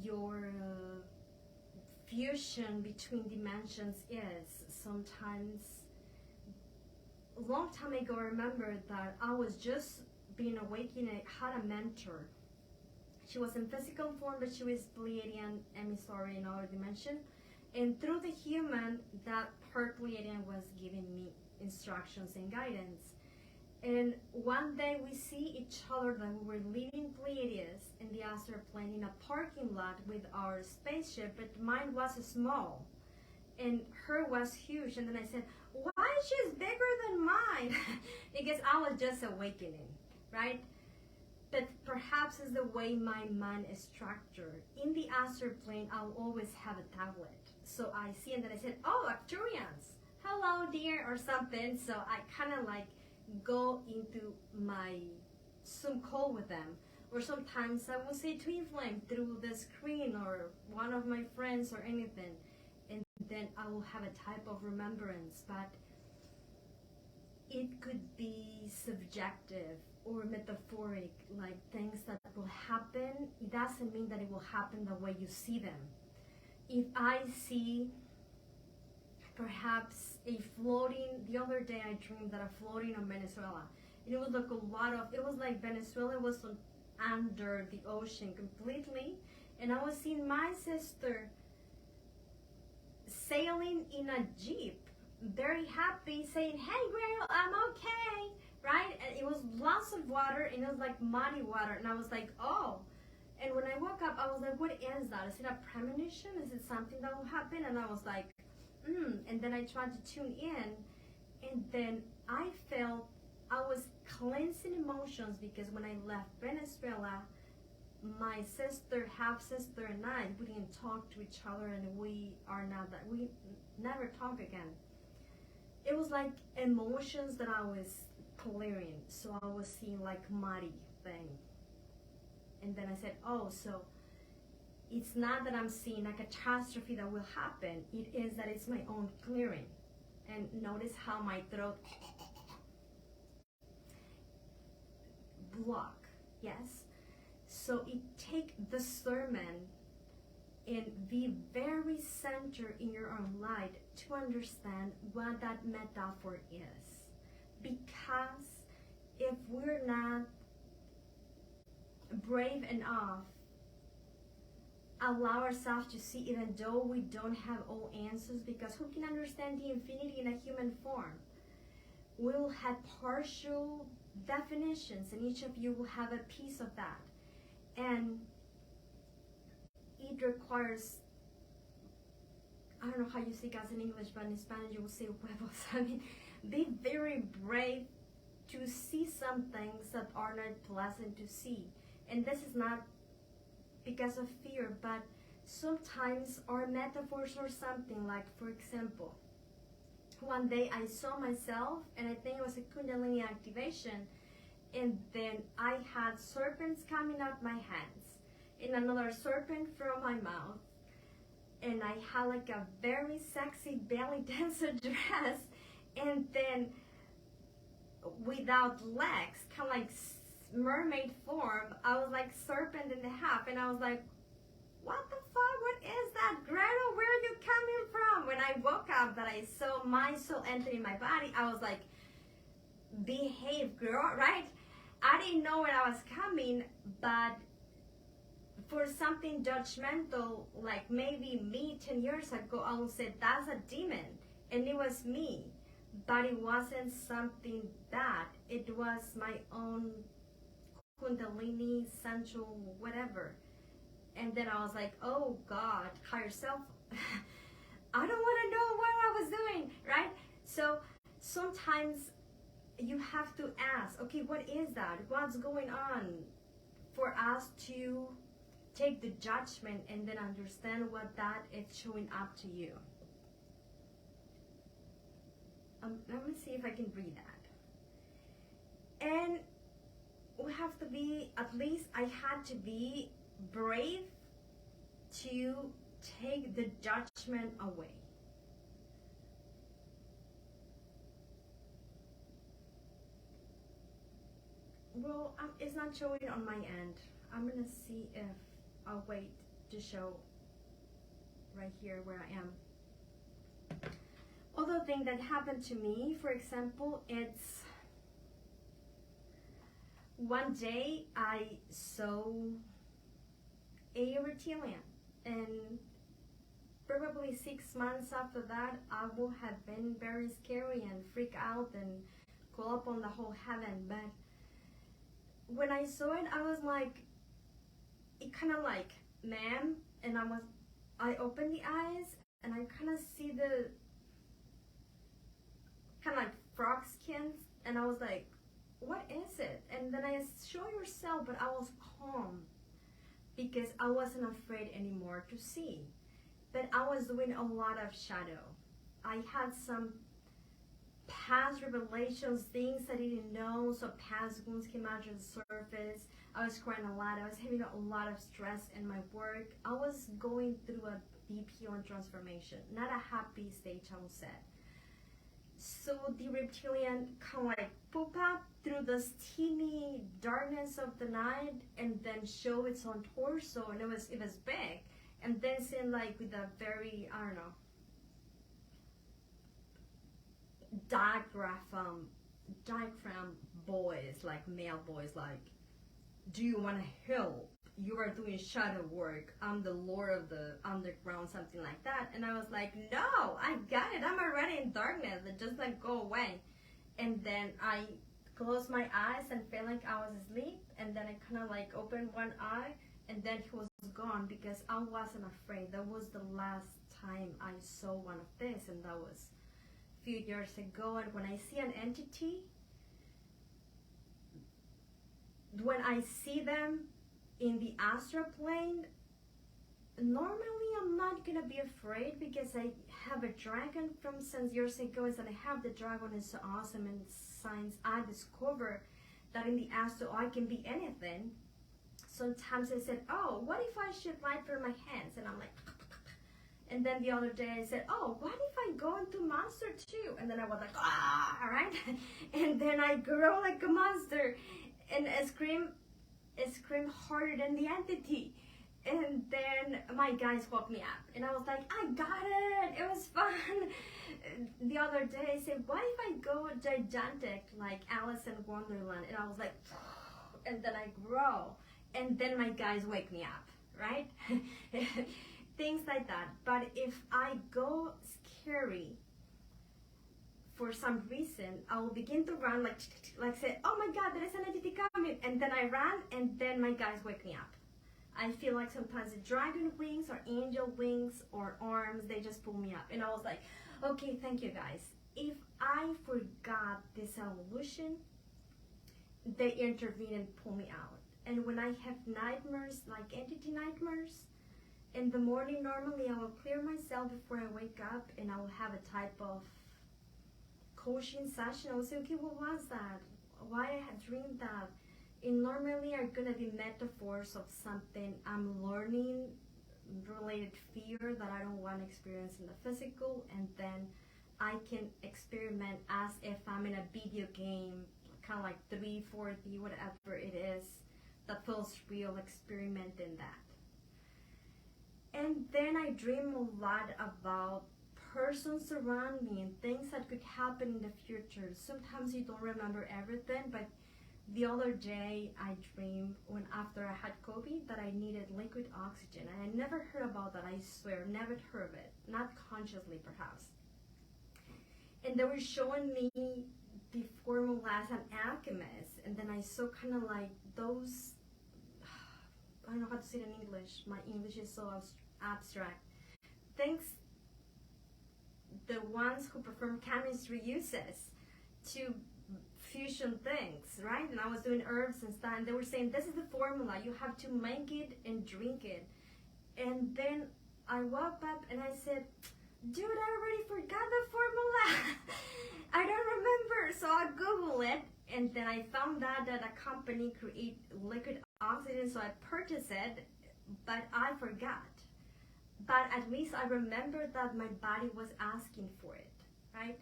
your fusion between dimensions is. Sometimes, a long time ago, I remember that I was just being awakened. I had a mentor. She was in physical form, but she was Pleiadian emissary in our dimension. And through the human, that her Pleiadian was giving me instructions and guidance. And one day we see each other that we were leaving Pleiades in the astral plane in a parking lot with our spaceship, but mine was small and her was huge. And then I said, why she's bigger than mine? Because I was just awakening, right? But perhaps it's the way my mind is structured. In the astral plane, I'll always have a tablet. So I see, and then I said, oh, Arcturians, hello dear, or something. So I kind of like go into my Zoom call with them. Or sometimes I will say twin flame through the screen or one of my friends or anything. And then I will have a type of remembrance. But it could be subjective or metaphoric, like things that will happen. It doesn't mean that it will happen the way you see them. If I see perhaps a floating, the other day I dreamed that I'm floating on Venezuela. And it was like it was like Venezuela was under the ocean completely. And I was seeing my sister sailing in a jeep, very happy, saying, hey girl, I'm okay, right? And it was lots of water, and it was like muddy water. And I was like, oh. And when I woke up, I was like, what is that? Is it a premonition? Is it something that will happen? And I was like, and then I tried to tune in, and then I felt I was cleansing emotions, because when I left Venezuela, my sister, half sister, and I, we didn't talk to each other, and we never talk again. It was like emotions that I was clearing, so I was seeing like muddy thing. And then I said, oh, so it's not that I'm seeing a catastrophe that will happen. It is that it's my own clearing. And notice how my throat block, yes? So it take discernment and be very centered in your own light to understand what that metaphor is. Because if we're not brave enough, allow ourselves to see, even though we don't have all answers, because who can understand the infinity in a human form? We'll have partial definitions, and each of you will have a piece of that. And it requires, I don't know how you say guys in English, but in Spanish you will say huevos. I mean, be very brave to see some things that are not pleasant to see. And this is not because of fear, but sometimes our metaphors are something like, for example, one day I saw myself, and I think it was a Kundalini activation, and then I had serpents coming out my hands, and another serpent from my mouth, and I had like a very sexy belly dancer dress, and then without legs, kind of like mermaid form, I was like serpent in the half, and I was like, what the fuck, what is that? Greta, where are you coming from? When I woke up that I saw my soul entering my body, I was like, behave, girl, right? I didn't know where I was coming, but for something judgmental, like maybe me 10 years ago, I would say that's a demon, and it was me. But it wasn't something bad. It was my own Kundalini, sensual, whatever. And then I was like, oh God, higher self, I don't want to know what I was doing, right? So sometimes you have to ask, okay, what is that? What's going on? For us to take the judgment and then understand what that is showing up to you. Let me see if I can read that. And we have to be, at least I had to be brave to take the judgment away. Well, it's not showing on my end. I'm gonna see if I'll wait to show right here where I am. Other thing that happened to me, for example, it's one day I saw reptilian. And probably 6 months after that, I would have been very scary and freak out and call up on the whole heaven. But when I saw it, I was like, it kind of like, ma'am, and I opened the eyes and I kind of see the kind of like frog skins, and I was like, what is it? And then I show yourself, but I was calm because I wasn't afraid anymore to see. But I was doing a lot of shadow. I had some past revelations, things I didn't know, so past wounds came out to the surface. I was crying a lot. I was having a lot of stress in my work. I was going through a BPO transformation, not a happy stage, I would say. So the reptilian kind of like poop up through this teeny darkness of the night and then show its own torso, and it was big. And then seeing like with a very, I don't know, diaphragm boys, like male boys, like, do you want to help? You are doing shadow work. I'm the lord of the underground, something like that. And I was like, no, I got it. I'm already in darkness. Just like go away. And then I closed my eyes and felt like I was asleep. And then I kind of like opened one eye, and then he was gone because I wasn't afraid. That was the last time I saw one of this, and that was a few years ago. And when I see an entity, when I see them in the astral plane, normally I'm not gonna be afraid because I have a dragon from some years ago, and I have the dragon. Is so awesome, and science I discovered that in the astral I can be anything. Sometimes I said, oh, what if I should light for my hands? And I'm like, and then the other day I said, oh, what if I go into monster too? And then I was like, ah, right? And then I grow like a monster, and I scream harder than the entity. And then my guys woke me up, and I was like, I got it. It was fun. The other day I said, what if I go gigantic like Alice in Wonderland? And I was like, and then I grow. And then my guys wake me up, right? Things like that. But if I go scary for some reason, I will begin to run like say, oh my God, there is an entity coming. And then I run, and then my guys wake me up. I feel like sometimes the dragon wings or angel wings or arms, they just pull me up. And I was like, okay, thank you guys. If I forgot this evolution, they intervene and pull me out. And when I have nightmares, like entity nightmares, in the morning normally I will clear myself before I wake up, and I will have a type of coaching session. I will say, okay, what was that? Why I had dreamed that? And normally are gonna be metaphors of something I'm learning, related fear that I don't want to experience in the physical, and then I can experiment as if I'm in a video game, kind of like 3, 4D, whatever it is, that feels real, experiment in that. And then I dream a lot about persons around me and things that could happen in the future. Sometimes you don't remember everything, but the other day I dreamed when after I had COVID that I needed liquid oxygen. And I never heard about that, I swear, never heard of it, not consciously perhaps. And they were showing me the formula as an alchemist, and then I saw kind of like those, I don't know how to say it in English, my English is so abstract, things the ones who perform chemistry uses to fusion things, right? And I was doing herbs and stuff, and they were saying, this is the formula, you have to make it and drink it. And then I woke up and I said, dude, I already forgot the formula. I don't remember. So I Googled it, and then I found out that a company create liquid oxygen, so I purchased it, but I forgot. But at least I remember that my body was asking for it, right?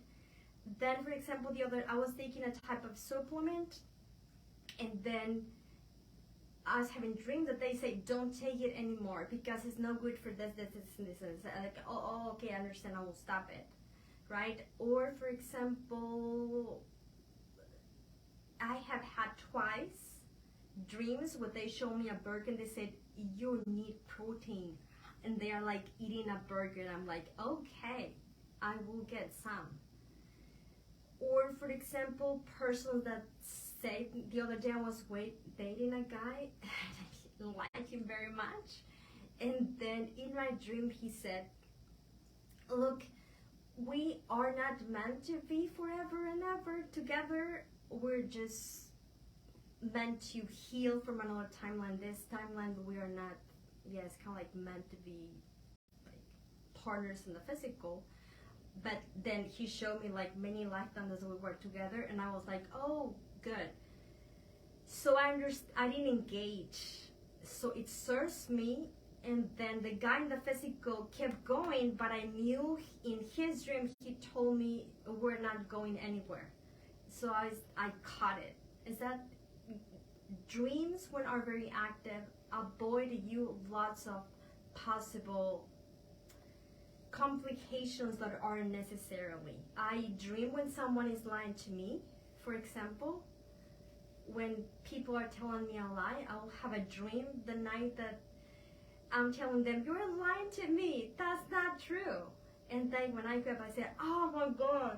Then, for example, I was taking a type of supplement, and then I was having dreams that they say, don't take it anymore because it's no good for this, and this. Like, oh, okay, I understand, I will stop it, right? Or, for example, I have had twice dreams where they show me a bird and they said, you need protein. And they are like eating a burger, and I'm like, okay, I will get some. Or for example, person that said the other day I was dating a guy, and I didn't like him very much. And then in my dream he said, look, we are not meant to be forever and ever together. We're just meant to heal from another timeline. This timeline we are not, it's kind of like meant to be like partners in the physical. But then he showed me like many lifetimes that we were together, and I was like, oh, good. So I didn't engage. So it serves me. And then the guy in the physical kept going, but I knew in his dream he told me we're not going anywhere. So I caught it. Is that dreams when are very active avoid you lots of possible complications that aren't necessarily. I dream when someone is lying to me. For example, when people are telling me a lie, I'll have a dream the night that I'm telling them, you're lying to me, that's not true. And then when I go up, I say, oh my God,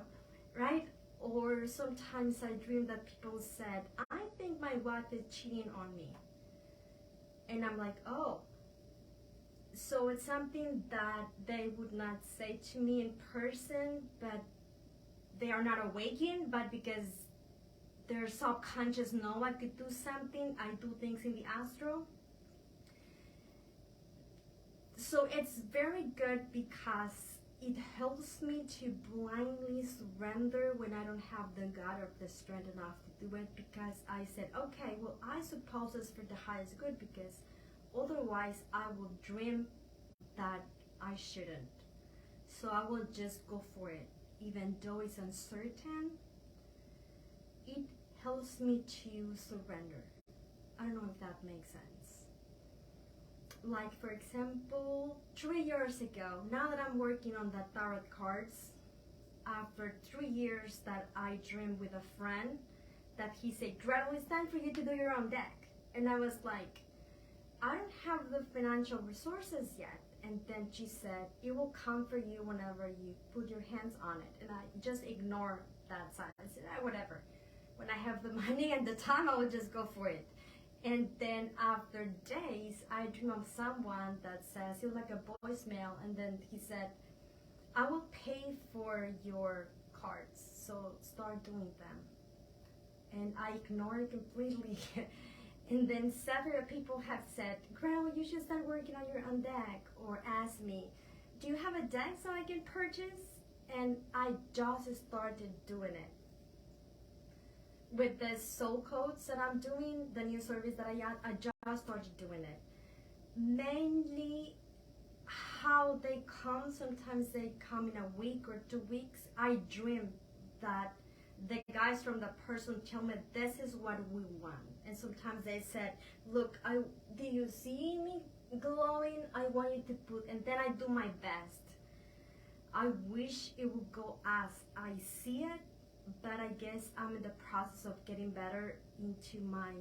right? Or sometimes I dream that people said, I think my wife is cheating on me. And I'm like, oh. So it's something that they would not say to me in person, but they are not awakened, but because their subconscious know I could do something, I do things in the astral. So it's very good because it helps me to blindly surrender when I don't have the God or the strength enough to do it, because I said, okay, well, I suppose it's for the highest good, because otherwise I will dream that I shouldn't. So I will just go for it. Even though it's uncertain, it helps me to surrender. I don't know if that makes sense. Like for example, 3 years ago, now that I'm working on the tarot cards, after 3 years that I dreamed with a friend that he said, Gretel, it's time for you to do your own deck. And I was like, I don't have the financial resources yet. And then she said, it will come for you whenever you put your hands on it. And I just ignored that side. I said, whatever. When I have the money and the time, I will just go for it. And then after days, I dream of someone that says, it was like a voicemail, and then he said, I will pay for your cards, so start doing them. And I ignored it completely. And then several people have said, Gretel, you should start working on your own deck, or ask me, do you have a deck so I can purchase? And I just started doing it. With the soul codes that I'm doing, the new service that I just started doing it. Mainly how they come, sometimes they come in a week or 2 weeks. I dream that the guys from the person tell me this is what we want. And sometimes they said, look, do you see me glowing? I want you to put, and then I do my best. I wish it would go as I see it, but I guess I'm in the process of getting better into my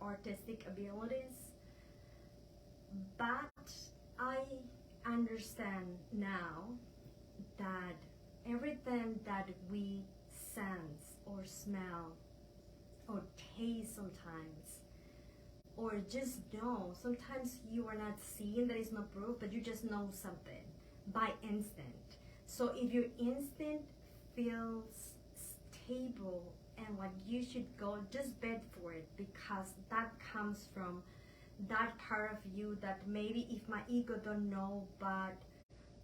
artistic abilities. But I understand now that everything that we sense or smell or taste sometimes, or just know, sometimes you are not seeing, there is no proof, but you just know something by instinct. So if your instinct feels stable and like you should go, just bet for it, because that comes from that part of you that maybe if my ego don't know, but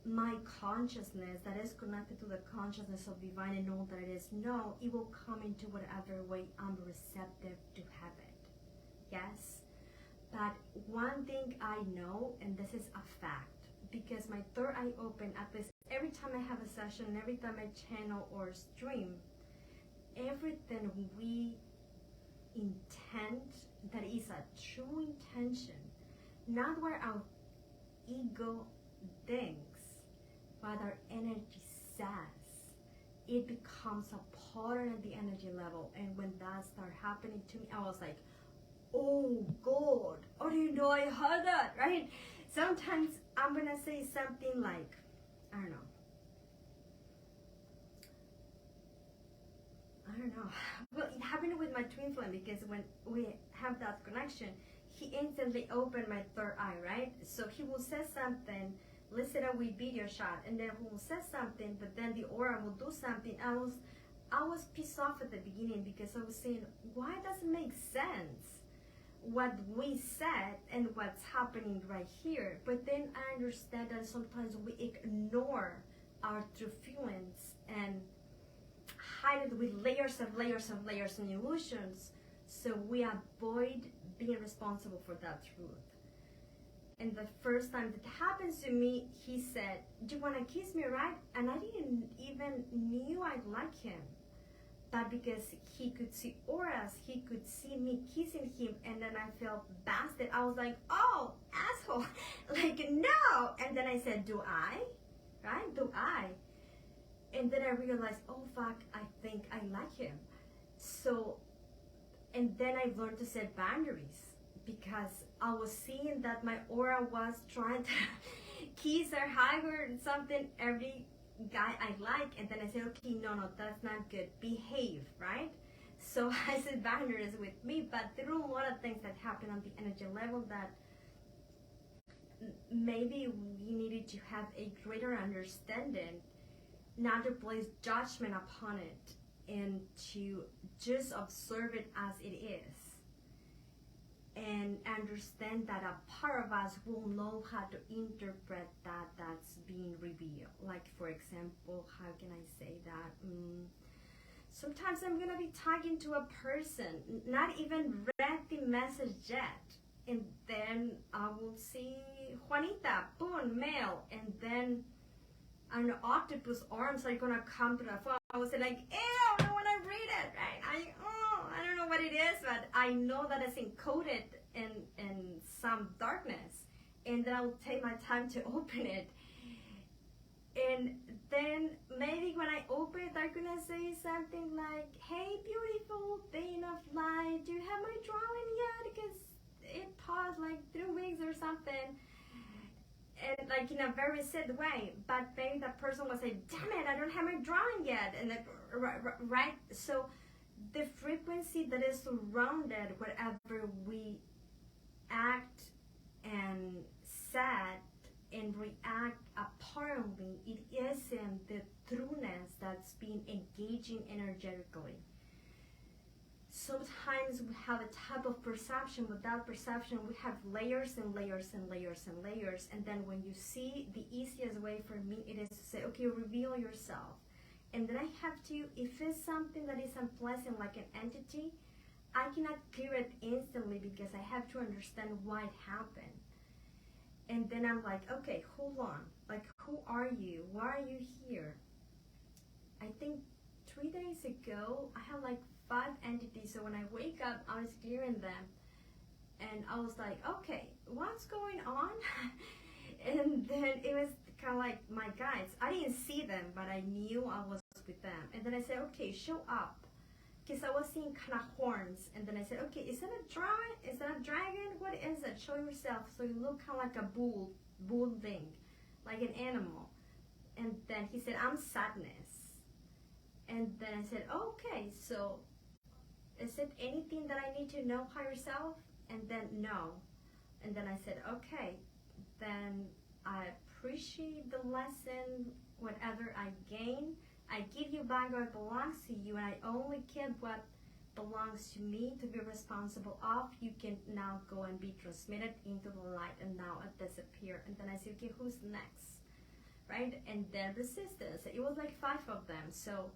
my consciousness that is connected to the consciousness of divine and all that it is, no, it will come into whatever way I'm receptive to have it. Yes, but one thing I know, and this is a fact, because my third eye open at least every time I have a session, every time I channel or stream, everything we intend that is a true intention, not where our ego thinks, but our energy says, it becomes a pattern at the energy level. And when that started happening to me, I was like, oh God, I didn't know I heard that, right? Sometimes I'm gonna say something like, I don't know. Well, it happened with my twin flame because when we have that connection, he instantly opened my third eye, right? So he will say something, let's say that we video shot, and then he will say something, but then the aura will do something. I was pissed off at the beginning because I was saying, why does it make sense what we said and what's happening right here? But then I understand that sometimes we ignore our true feelings and hide it with layers and illusions, so we avoid being responsible for that truth. And the first time that happens to me, he said, do you want to kiss me, right? And I didn't even knew I'd like him. But because he could see auras, he could see me kissing him, and then I felt bastard. I was like, oh, asshole, like, no. And then I said, do I? Right? Do I? And then I realized, oh fuck, I think I like him. So, and then I learned to set boundaries because I was seeing that my aura was trying to kiss or hug or something every guy I like. And then I said, okay, no, that's not good. Behave, right? So I set boundaries with me, but there were a lot of things that happened on the energy level that maybe we needed to have a greater understanding, not to place judgment upon it, and to just observe it as it is, and understand that a part of us will know how to interpret that's being revealed. Like, for example, how can I say that? Sometimes I'm gonna be talking to a person, not even read the message yet, and then I will see Juanita, boom, male, and then an octopus arms are gonna come to the phone. I was like, ew, I don't wanna read it, right? I don't know what it is, but I know that it's encoded in some darkness, and then I'll take my time to open it. And then maybe when I open it, they're gonna say something like, hey, beautiful thing of light, do you have my drawing yet? Because it paused like 3 weeks or something. And like in a very sad way, but maybe that person will say, damn it, I don't have my drawing yet. And like, right? So the frequency that is surrounded wherever we act and sad and react apparently, it isn't the trueness that's being engaging energetically. Sometimes we have a type of perception. Without perception, we have layers and layers and layers and layers. And then when you see, the easiest way for me, it is to say, okay, reveal yourself. And then I have to, if it's something that is unpleasant, like an entity, I cannot clear it instantly because I have to understand why it happened. And then I'm like, okay, hold on. Like, who are you? Why are you here? I think 3 days ago, I had like 5 entities. So when I wake up, I was clearing them. And I was like, okay, what's going on? And then it was kind of like my guides. I didn't see them, but I knew I was with them. And then I said, okay, show up. Because I was seeing kind of horns. And then I said, okay, is that a dragon? Is that a dragon? What is it? Show yourself. So you look kind of like a bull thing, like an animal. And then he said, I'm sadness. And then I said, okay, so is it anything that I need to know about yourself? And then no. And then I said, okay, then I appreciate the lesson, whatever I gain. I give you back what belongs to you, and I only keep what belongs to me to be responsible of. You can now go and be transmitted into the light, and now it disappeared. And then I said, okay, who's next? Right? And then resistance. It was like 5 of them. So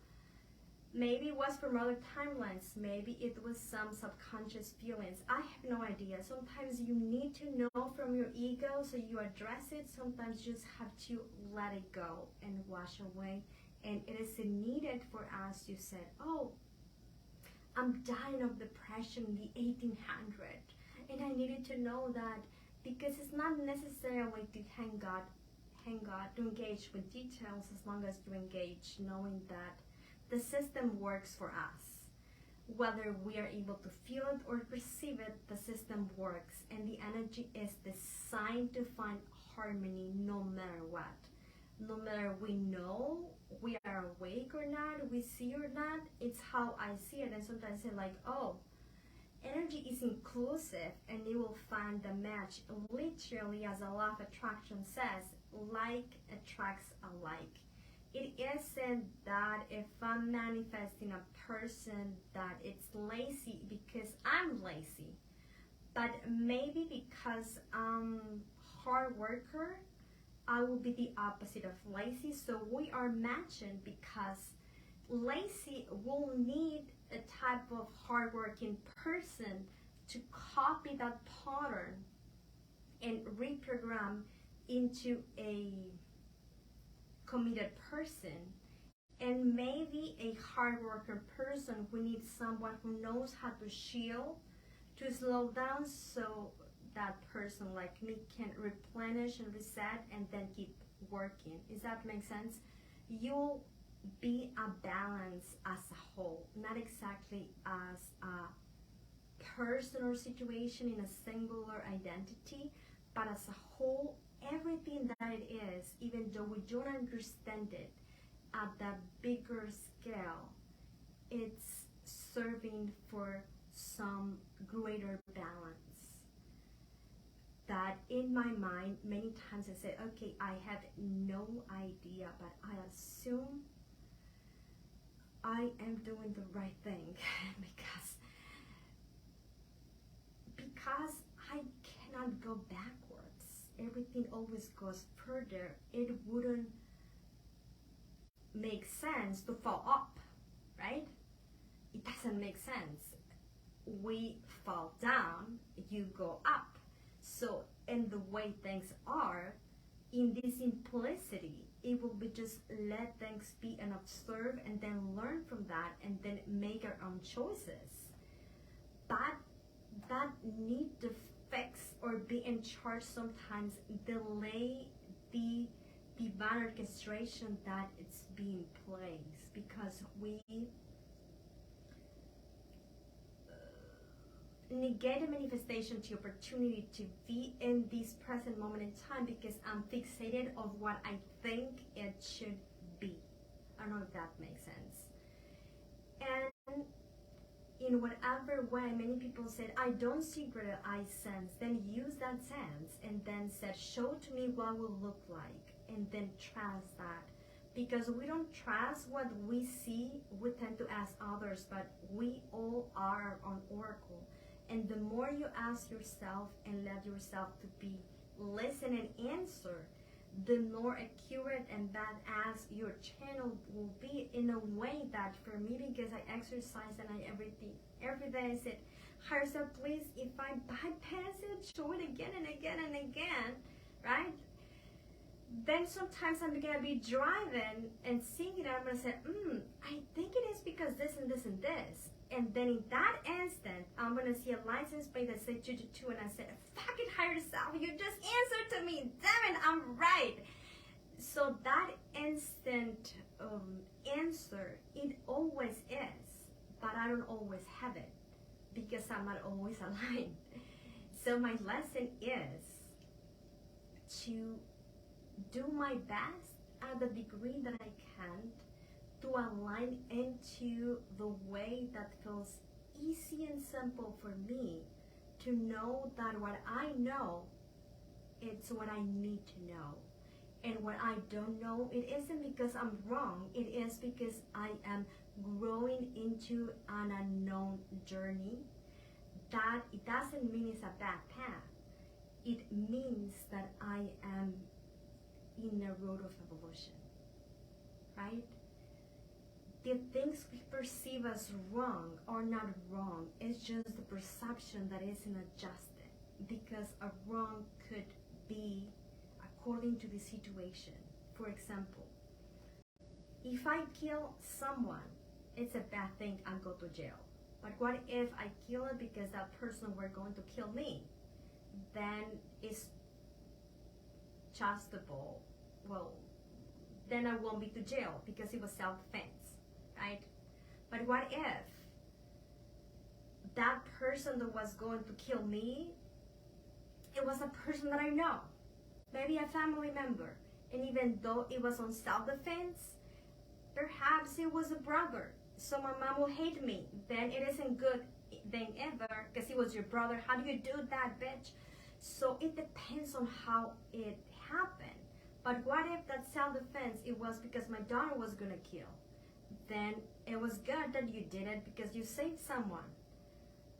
maybe it was from other timelines. Maybe it was some subconscious feelings. I have no idea. Sometimes you need to know from your ego, so you address it. Sometimes you just have to let it go and wash away. And it is needed for us to say, oh, I'm dying of depression in the 1800s. And I needed to know that, because it's not necessarily to thank God, to engage with details, as long as you engage knowing that the system works for us. Whether we are able to feel it or perceive it, the system works, and the energy is designed to find harmony no matter what. No matter we know we are awake or not, we see or not, it's how I see it. And sometimes I say like, oh, energy is inclusive and it will find the match. Literally, as a law of attraction says, like attracts alike. It isn't that if I'm manifesting a person that it's lazy because I'm lazy, but maybe because I'm hard worker, I will be the opposite of lazy. So we are matching because lazy will need a type of hardworking person to copy that pattern and reprogram into a committed person. And maybe a hard worker person who needs someone who knows how to shield, to slow down, so that person like me can replenish and reset and then keep working. Does that make sense? You'll be a balance as a whole, not exactly as a person or situation in a singular identity, but as a whole, everything that it is, even though we don't understand it at that bigger scale, it's serving for some greater balance. That in my mind, many times I say, okay, I have no idea, but I assume I am doing the right thing because I cannot go backwards. Everything always goes further. It wouldn't make sense to fall up, right? It doesn't make sense. We fall down, you go up. So in the way things are, in this simplicity, it will be just let things be and observe and then learn from that and then make our own choices. But that need to fix or be in charge sometimes delay the divine orchestration that it's being placed, because we negate the manifestation to opportunity to be in this present moment in time because I'm fixated on what I think it should be. I don't know if that makes sense. And in whatever way, many people said, I don't see greater, I sense. Then use that sense and then said, show to me what will look like, and then trust that. Because we don't trust what we see, we tend to ask others, but we all are on oracle. And the more you ask yourself and let yourself to be listen and answer, the more accurate and badass your channel will be, in a way that for me, because I exercise and every day I said, higher self, please, if I bypass it, show it again and again and again, right? Then sometimes I'm gonna be driving and singing, and I'm gonna say, I think it is because this and this and this. And then in that instant, I'm gonna see a license plate that says 222, and I said, fuck it, higher self, you just answered to me, damn it, I'm right. So that instant answer, it always is, but I don't always have it because I'm not always aligned. So my lesson is to do my best at the degree that I can to align into the way that feels easy and simple for me, to know that what I know, it's what I need to know. And what I don't know, it isn't because I'm wrong, it is because I am growing into an unknown journey. That it doesn't mean it's a bad path. It means that I am in a road of evolution, right? The things we perceive as wrong are not wrong. It's just the perception that isn't adjusted, because a wrong could be according to the situation. For example, if I kill someone, it's a bad thing, I'll go to jail. But what if I kill it because that person were going to kill me? Then it's justable. Well, then I won't be to jail because it was self-defense, right? But what if that person that was going to kill me, it was a person that I know, maybe a family member. And even though it was on self-defense, perhaps it was a brother. So my mom will hate me. Then it isn't good thing ever because it was your brother. How do you do that, bitch? So it depends on how it happened. But what if that self-defense, it was because my daughter was gonna kill? Then it was good that you did it because you saved someone.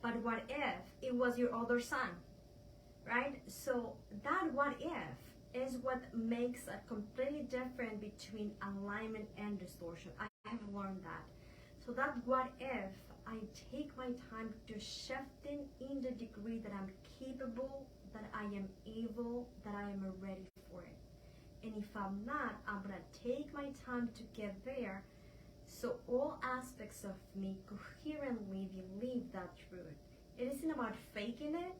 But what if it was your other son, right? So that what if is what makes a completely different between alignment and distortion. I have learned that. So that what if I take my time to shifting in the degree that I'm capable, that I am able, that I am ready for it. And if I'm not, I'm gonna take my time to get there. So all aspects of me coherently believe that truth. It isn't about faking it,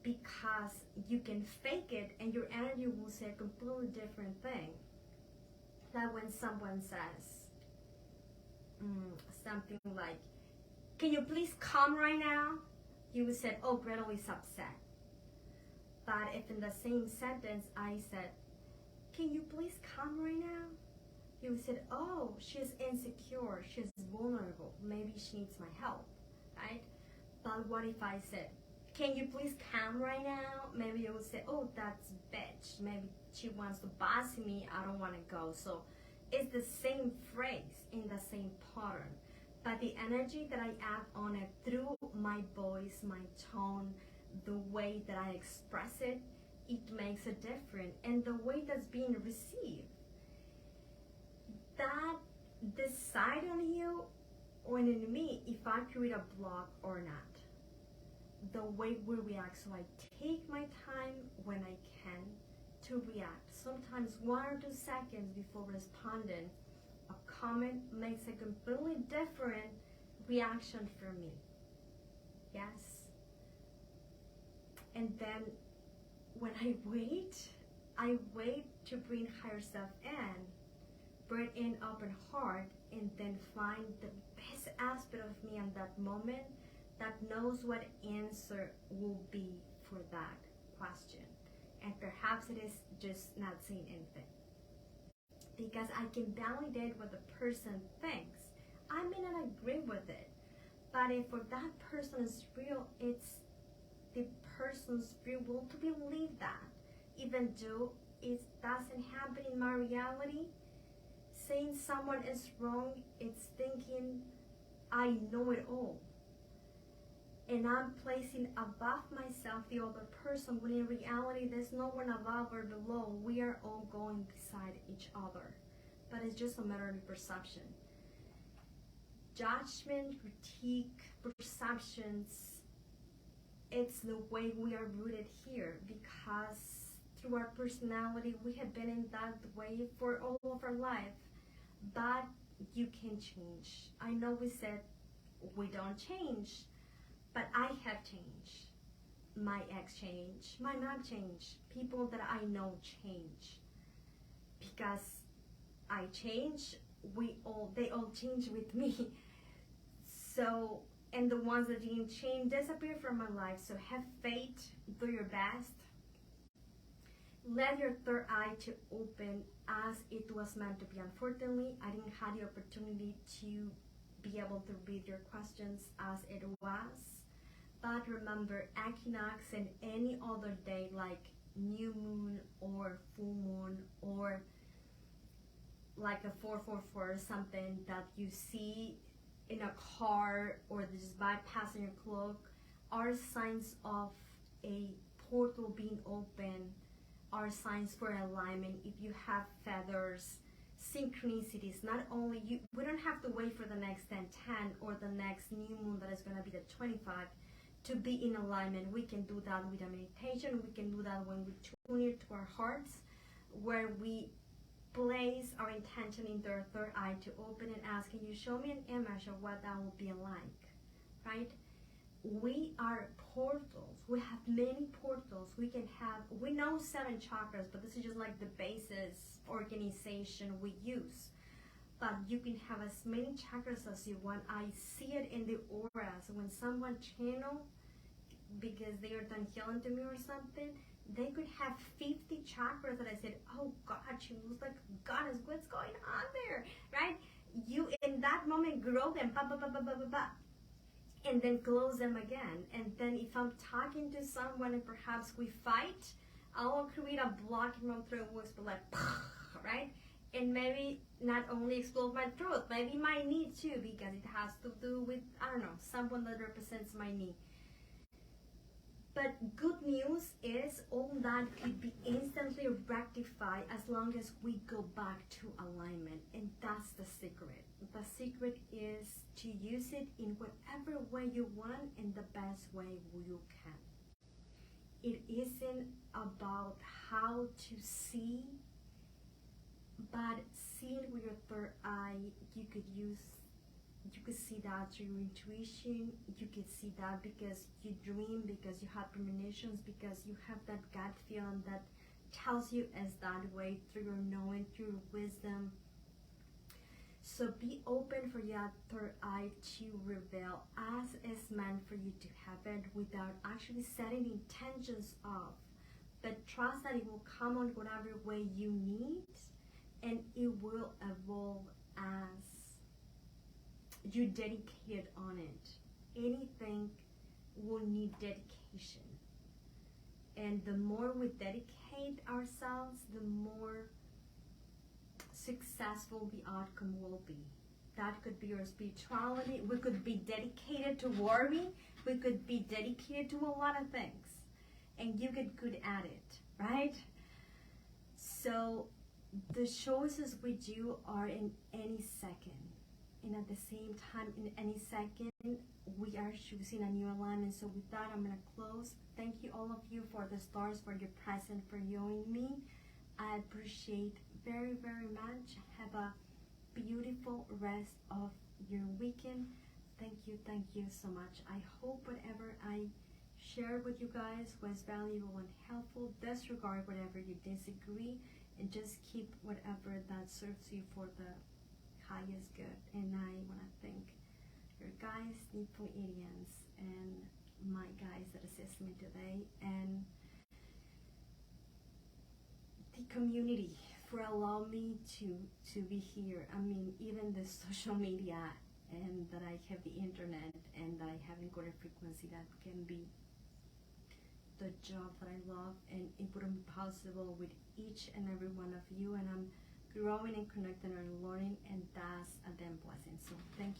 because you can fake it and your energy will say a completely different thing. That when someone says something like, can you please come right now? You would say, oh, Gretel is upset. But if in the same sentence I said, can you please come right now? You would say, oh, she's insecure, she's vulnerable, maybe she needs my help, right? But what if I said, can you please come right now? Maybe you would say, oh, that's bitch. Maybe she wants to boss me, I don't want to go. So it's the same phrase in the same pattern. But the energy that I add on it through my voice, my tone, the way that I express it, it makes a difference. And the way that's being received, that decide on you or in me if I create a block or not. The way we react. So I take my time when I can to react. Sometimes 1 or 2 seconds before responding, a comment makes a completely different reaction for me. Yes. And then when I wait to bring higher self in, bring in open heart, and then find the best aspect of me in that moment that knows what answer will be for that question. And perhaps it is just not saying anything. Because I can validate what the person thinks. I may not agree with it, but if for that person is real, it's the person's free will to believe that. Even though it doesn't happen in my reality, saying someone is wrong, it's thinking I know it all. And I'm placing above myself the other person, when in reality there's no one above or below. We are all going beside each other. But it's just a matter of perception. Judgment, critique, perceptions, it's the way we are rooted here, because through our personality we have been in that way for all of our life. But you can change. I know we said we don't change, but I have changed. My ex changed. My mom changed. People that I know change. Because I change, they all change with me. So, and the ones that didn't change disappear from my life. So have faith, do your best. Let your third eye to open as it was meant to be. Unfortunately, I didn't have the opportunity to be able to read your questions as it was. But remember, equinox and any other day like new moon or full moon or like a 444 or something that you see in a car or just bypassing your cloak are signs of a portal being open, are signs for alignment. If you have feathers, synchronicities, not only you, we don't have to wait for the next 10/10 or the next new moon that is going to be the 25 to be in alignment. We can do that with a meditation. We can do that when we tune it to our hearts, where we place our intention in their third eye to open and ask, can you show me an image of what that will be like, right? We are portals. We have many portals. We know 7 chakras, but this is just like the basis organization we use. but you can have as many chakras as you want. I see it in the auras. When someone channel, because they are done healing to me or something, they could have 50 chakras that I said, oh God, she looks like a goddess, what's going on there, right? You, in that moment, grow them, and then close them again. And then if I'm talking to someone and perhaps we fight, I will create a block in my throat, like, right? And maybe not only explode my throat, maybe my knee too, because it has to do with, I don't know, someone that represents my knee. But good news is all that could be instantly rectified as long as we go back to alignment. And that's the secret. The secret is to use it in whatever way you want, in the best way you can. It isn't about how to see, but seeing with your third eye, you could see that through your intuition. You could see that because you dream, because you have premonitions, because you have that gut feeling that tells you as that way, through your knowing, through your wisdom. So be open for your third eye to reveal as is meant for you to have it, without actually setting intentions of, but trust that it will come on whatever way you need, and it will evolve as you dedicate on it. Anything will need dedication, and the more we dedicate ourselves, the more successful the outcome will be. That could be your spirituality. We could be dedicated to worry. We could be dedicated to a lot of things, and you get good at it, right? So the choices we do are in any second. And at the same time, in any second, we are choosing a new alignment. So with that, I'm going to close. Thank you, all of you, for the stars, for your presence, for knowing me. I appreciate very, very much. Have a beautiful rest of your weekend. Thank you so much. I hope whatever I shared with you guys was valuable and helpful. Disregard whatever you disagree, and just keep whatever that serves you for the highest good. And I want to thank your guys, the Pleiadians, and my guys that assist me today, and the community for allowing me to be here. I mean, even the social media, and that I have the internet, and that I have encoded frequency, that can be the job that I love, and it wouldn't be possible with each and every one of you. And I'm growing and connecting and learning, and that's a damn blessing. So thank you.